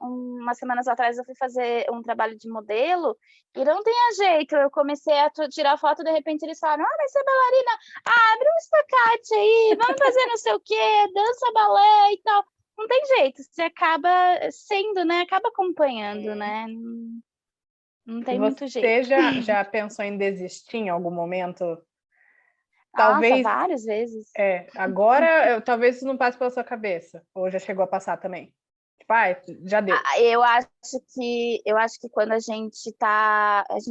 C: umas semanas atrás eu fui fazer um trabalho de modelo e não tinha jeito. Eu comecei a tirar foto, de repente eles falaram: mas você é bailarina? Abre um espacate aí, vamos fazer não sei o quê, dança balé e tal. Não tem jeito, você acaba sendo, né? Acaba acompanhando, né? Não
B: E
C: tem muito
B: você
C: jeito.
B: já pensou em desistir em algum momento?
C: Nossa,
B: Talvez,
C: várias vezes.
B: agora, talvez isso não passe pela sua cabeça, ou já chegou a passar também. Tipo, já deu.
C: Eu acho que quando a gente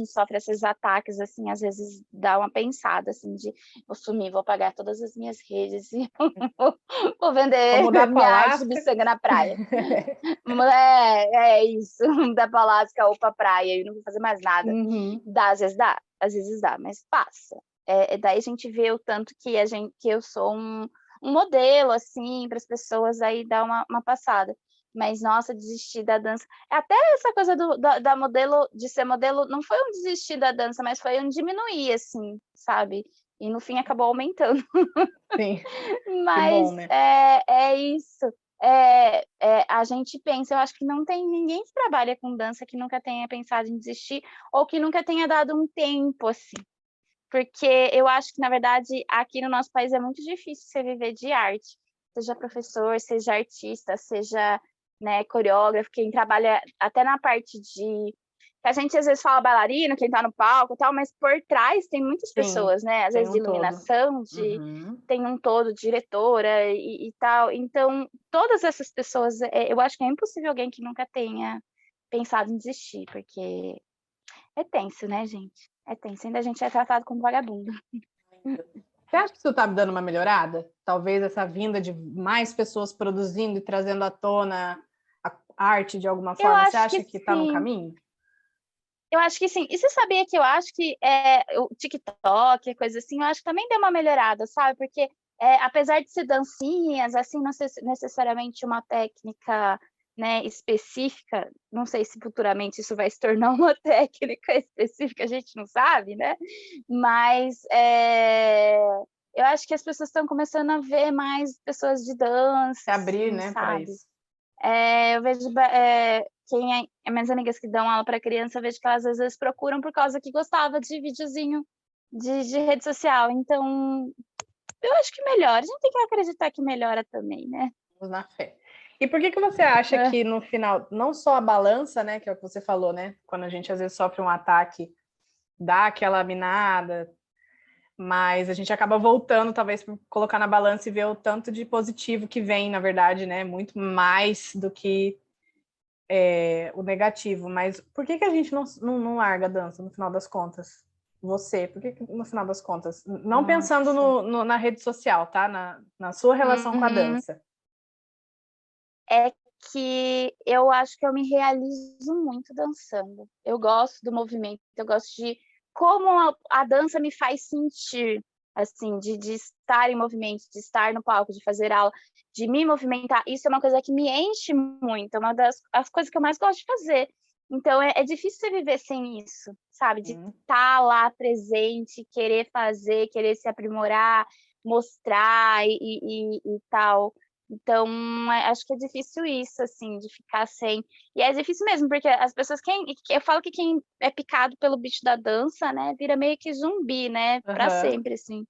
C: sofre esses ataques, assim, às vezes dá uma pensada, assim, de vou sumir, vou pagar todas as minhas redes e vou
B: Vou
C: vender
B: mudar
C: minha
B: para
C: arte de
B: Alasca.
C: miçanga na praia. É isso, da Palasca ou pra praia, e não vou fazer mais nada. Às vezes dá, mas passa. Daí a gente vê o tanto que eu sou um modelo, assim, para as pessoas, aí dá uma passada. Mas, nossa, desistir da dança. Até essa coisa da modelo, de ser modelo, não foi um desistir da dança, mas foi um diminuir, assim, sabe? E no fim acabou aumentando.
B: Sim, que
C: Mas
B: bom, né?
C: é isso. A gente pensa, eu acho que não tem ninguém que trabalha com dança que nunca tenha pensado em desistir ou que nunca tenha dado um tempo, assim. Porque eu acho que, na verdade, aqui no nosso país é muito difícil você viver de arte. Seja professor, seja artista, seja, né, coreógrafo, quem trabalha até na parte de... Que a gente às vezes fala bailarino, quem tá no palco e tal, mas por trás tem muitas
B: Sim,
C: pessoas, né? Às
B: tem
C: vezes de
B: um todo.
C: iluminação, tem um todo, diretora e tal. Então, todas essas pessoas, eu acho que é impossível alguém que nunca tenha pensado em desistir, porque é tenso, né, gente? É tenso. Ainda a gente é tratado como vagabundo.
B: Você acha que isso está dando uma melhorada? Talvez essa vinda de mais pessoas produzindo e trazendo à tona a arte de alguma
C: Eu
B: forma, você
C: acho que
B: acha que está no
C: sim.
B: caminho?
C: Eu acho que sim. E você sabia que eu acho que o TikTok, coisa assim, eu acho que também deu uma melhorada, sabe? Porque apesar de ser dancinhas, assim, não ser necessariamente uma técnica, né, específica, não sei se futuramente isso vai se tornar uma técnica específica, a gente não sabe, né? Mas eu acho que as pessoas estão começando a ver mais pessoas de dança,
B: Se abrir,
C: assim,
B: né, para
C: sabe?
B: isso.
C: Eu vejo minhas amigas que dão aula para criança, eu vejo que elas às vezes procuram por causa que gostava de videozinho de rede social. Então, eu acho que melhora. A gente tem que acreditar que melhora também, né?
B: Vamos na fé. E por que você acha que no final, não só a balança, né, que é o que você falou, né, quando a gente às vezes sofre um ataque, dá aquela minada, mas a gente acaba voltando, talvez, para colocar na balança e ver o tanto de positivo que vem, na verdade, né, muito mais do que o negativo. Mas por que a gente não larga a dança, no final das contas? Você, por que no final das contas? Não pensando na rede social, tá? Na sua relação com a dança.
C: É que eu acho que eu me realizo muito dançando. Eu gosto do movimento, eu gosto de como a dança me faz sentir, assim, de estar em movimento, de estar no palco, de fazer aula, de me movimentar. Isso é uma coisa que me enche muito, é uma das coisas que eu mais gosto de fazer. Então, é difícil você viver sem isso, sabe? De estar lá presente, querer fazer, querer se aprimorar, mostrar e tal. Então, acho que é difícil isso, assim, de ficar sem. E é difícil mesmo, porque as pessoas, eu falo que quem é picado pelo bicho da dança, né, vira meio que zumbi, né, para sempre, assim.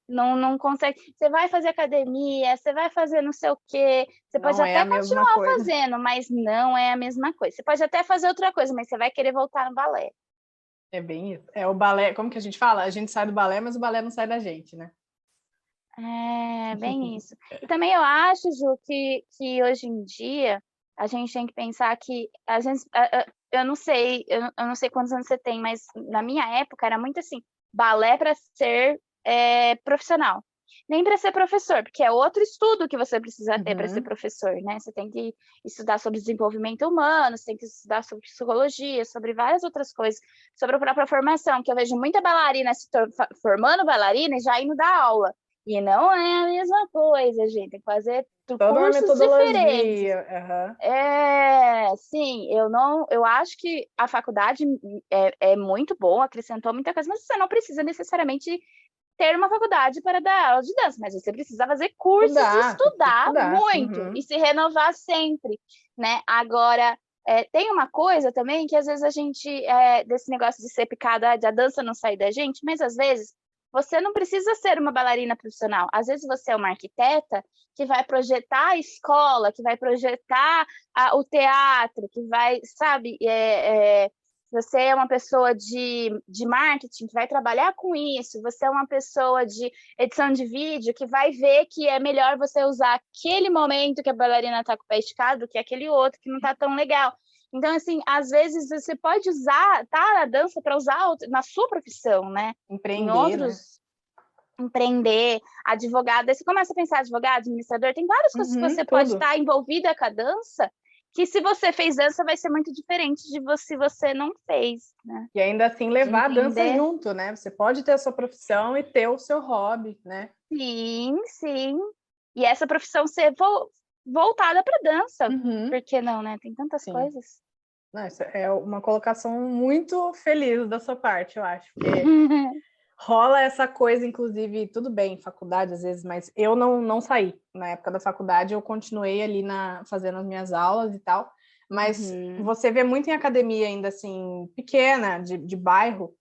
C: Não consegue. Você vai fazer academia, você vai fazer não sei o quê, você pode até continuar fazendo, mas não é a mesma coisa. Você pode até fazer outra coisa, mas você vai querer voltar no balé.
B: É bem isso. É o balé, como que a gente fala? A gente sai do balé, mas o balé não sai da gente, né?
C: É, bem isso. E também eu acho, Ju, que hoje em dia a gente tem que pensar que a gente, eu não sei quantos anos você tem, mas na minha época era muito assim, balé para ser profissional. Nem para ser professor, porque é outro estudo que você precisa ter para ser professor, né? Você tem que estudar sobre desenvolvimento humano, você tem que estudar sobre psicologia, sobre várias outras coisas, sobre a própria formação, que eu vejo muita bailarina se formando bailarina e já indo dar aula. E não é a mesma coisa, gente. Tem que fazer cursos diferentes. Sim, eu acho que a faculdade é muito boa, acrescentou muita coisa, mas você não precisa necessariamente ter uma faculdade para dar aula de dança, mas você precisa fazer cursos e estudar muito e se renovar sempre, né? Agora, tem uma coisa também que às vezes a gente, desse negócio de ser picada, a dança não sair da gente, mas às vezes você não precisa ser uma bailarina profissional. Às vezes você é uma arquiteta que vai projetar a escola, que vai projetar o teatro, que vai, sabe, você é uma pessoa de marketing que vai trabalhar com isso, você é uma pessoa de edição de vídeo que vai ver que é melhor você usar aquele momento que a bailarina está com o pé esticado do que aquele outro que não está tão legal. Então, assim, às vezes você pode usar, a dança para usar na sua profissão, né?
B: Empreender,
C: em outros, né? Empreender, advogado. Aí você começa a pensar advogado, administrador, tem várias coisas que você pode estar envolvida com a dança, que se você fez dança vai ser muito diferente de se você não fez, né?
B: E ainda assim levar a dança junto, né? Você pode ter a sua profissão e ter o seu hobby, né?
C: Sim, sim. E essa profissão ser voltada para dança, por que não, né? Tem tantas coisas.
B: Não, isso é uma colocação muito feliz da sua parte, eu acho, porque rola essa coisa, inclusive, tudo bem, faculdade às vezes, mas eu não saí. Na época da faculdade eu continuei ali fazendo as minhas aulas e tal, mas você vê muito em academia ainda assim, pequena, de bairro,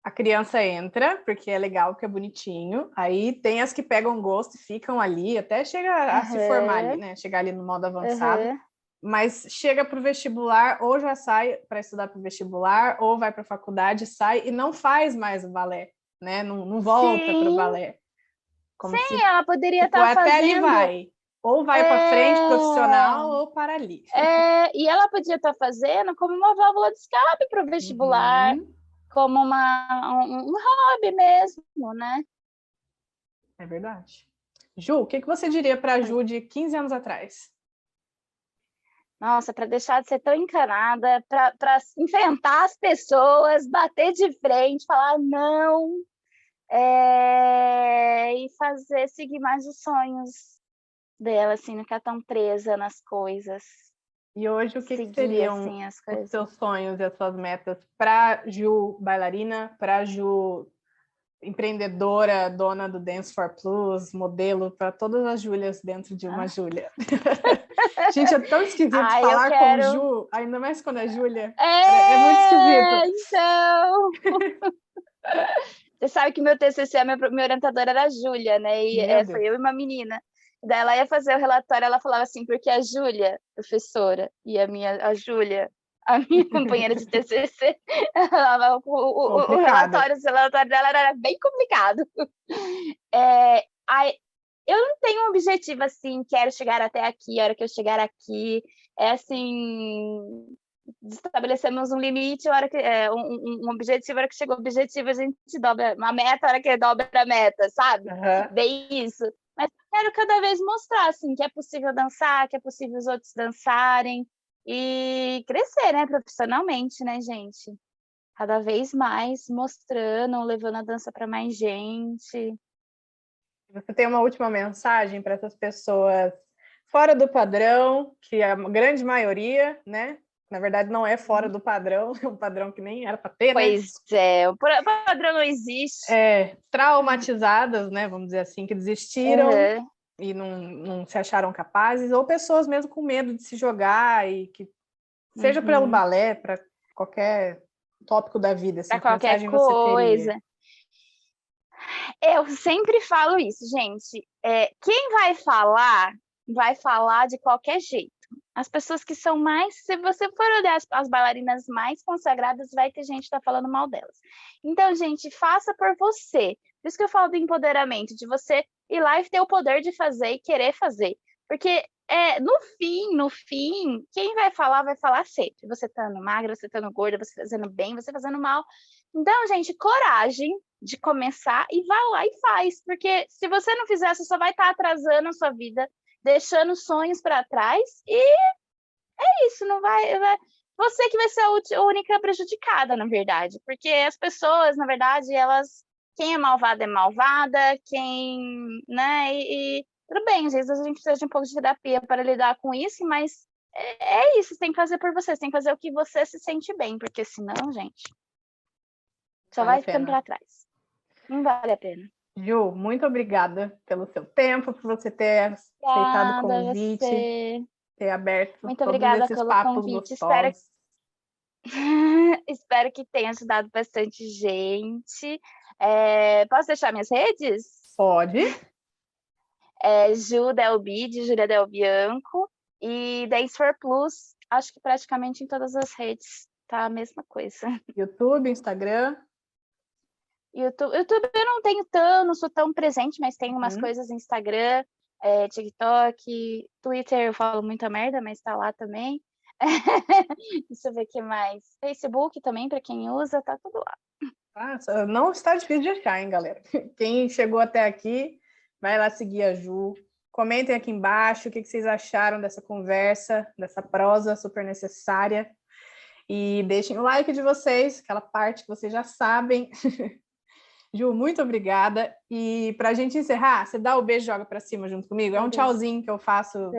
B: a criança entra, porque é legal, porque é bonitinho, aí tem as que pegam gosto e ficam ali, até chega a se formar ali, né? Chegar ali no modo avançado. Mas chega para o vestibular, ou já sai para estudar para o vestibular, ou vai para a faculdade, sai e não faz mais o balé, né? Não volta para o balé.
C: Como ela poderia estar fazendo...
B: Até ali vai. Ou vai para frente, profissional, ou para ali.
C: E ela podia estar fazendo como uma válvula de escape para o vestibular, como um hobby mesmo, né?
B: É verdade. Ju, o que você diria para a Ju de 15 anos atrás?
C: Nossa, para deixar de ser tão encanada, para enfrentar as pessoas, bater de frente, falar não, e seguir mais os sonhos dela, assim, não ficar tão presa nas coisas.
B: E hoje, o que
C: Seguir,
B: seriam
C: assim, as
B: os
C: coisas.
B: seus sonhos e as suas metas para Ju bailarina, para Ju empreendedora, dona do Dance for Plus, modelo, para todas as Júlias dentro de uma Júlia? Gente, é tão esquisito
C: Ai, eu
B: falar
C: quero...
B: com Ju, ainda mais quando é Júlia. É muito esquisito.
C: Então... Você sabe que meu TCC, minha orientadora era a Júlia, né? E
B: Meu
C: foi
B: Deus.
C: eu e uma menina. Daí ela ia fazer o relatório, ela falava assim, porque a Júlia, professora, e a Júlia, a minha companheira de TCC, o relatório dela era bem complicado. Eu não tenho um objetivo assim, quero chegar até aqui, a hora que eu chegar aqui, é assim, estabelecemos um limite, a hora que, um objetivo, a hora que chegou o objetivo, a gente dobra uma meta, a hora que dobra a meta, sabe? Bem isso. Mas eu quero cada vez mostrar, assim, que é possível dançar, que é possível os outros dançarem e crescer, né, profissionalmente, né, gente? Cada vez mais mostrando, levando a dança para mais gente.
B: Você tem uma última mensagem para essas pessoas fora do padrão, que a grande maioria, né? Na verdade, não é fora do padrão, é um padrão que nem era para ter, né?
C: Pois é, o padrão não existe.
B: Traumatizadas, né? Vamos dizer assim, que desistiram e não se acharam capazes, ou pessoas mesmo com medo de se jogar, e que seja pelo balé, para qualquer tópico da vida, assim,
C: Para
B: que
C: qualquer
B: mensagem você
C: coisa.
B: teria?
C: Eu sempre falo isso, gente. Quem vai falar de qualquer jeito. As pessoas que são mais... Se você for olhar as bailarinas mais consagradas, vai ter gente que tá falando mal delas. Então, gente, faça por você. Por isso que eu falo do empoderamento, de você ir lá e ter o poder de fazer e querer fazer. Porque, no fim, quem vai falar sempre. Você estando magra, você estando gorda, você fazendo bem, você fazendo mal. Então, gente, coragem de começar e vai lá e faz. Porque se você não fizer, você só vai estar atrasando a sua vida, deixando sonhos para trás, e é isso, não vai... Você que vai ser a única prejudicada, na verdade. Porque as pessoas, na verdade, quem é malvada, né? E tudo bem, às vezes a gente precisa de um pouco de terapia para lidar com isso, mas é isso, você tem que fazer por você, você tem que fazer o que você se sente bem, porque senão, gente, só vai ficando para trás. Não vale a pena.
B: Ju, muito obrigada pelo seu tempo, por você ter aceitado o convite, ter aberto
C: muito
B: todos
C: obrigada
B: esses
C: pelo
B: papos
C: convite.
B: gostosos.
C: Espero que tenha ajudado bastante gente. Posso deixar minhas redes?
B: Pode.
C: Ju Del Bid, Júlia Del Bianco, e Dance for Plus, acho que praticamente em todas as redes tá a mesma coisa.
B: YouTube, Instagram.
C: YouTube eu não sou tão presente, mas tenho umas coisas no Instagram, TikTok, Twitter eu falo muita merda, mas tá lá também. Deixa eu ver o que mais. Facebook também, para quem usa, tá tudo lá.
B: Não está difícil de achar, hein, galera? Quem chegou até aqui, vai lá seguir a Ju. Comentem aqui embaixo o que vocês acharam dessa conversa, dessa prosa super necessária. E deixem o like de vocês, aquela parte que vocês já sabem. Ju, muito obrigada. E para a gente encerrar, você dá o beijo e joga para cima junto comigo? É um tchauzinho que eu faço,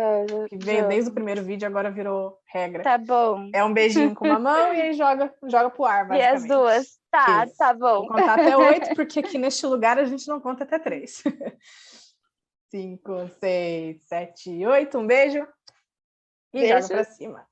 B: que veio desde o primeiro vídeo, agora virou regra.
C: Tá bom.
B: É um beijinho com uma mão e aí joga pro ar, basicamente.
C: E as duas. Tá bom.
B: Vou contar até 8, porque aqui neste lugar a gente não conta até 3. 5, 6, 7, 8. Um beijo. E joga para cima.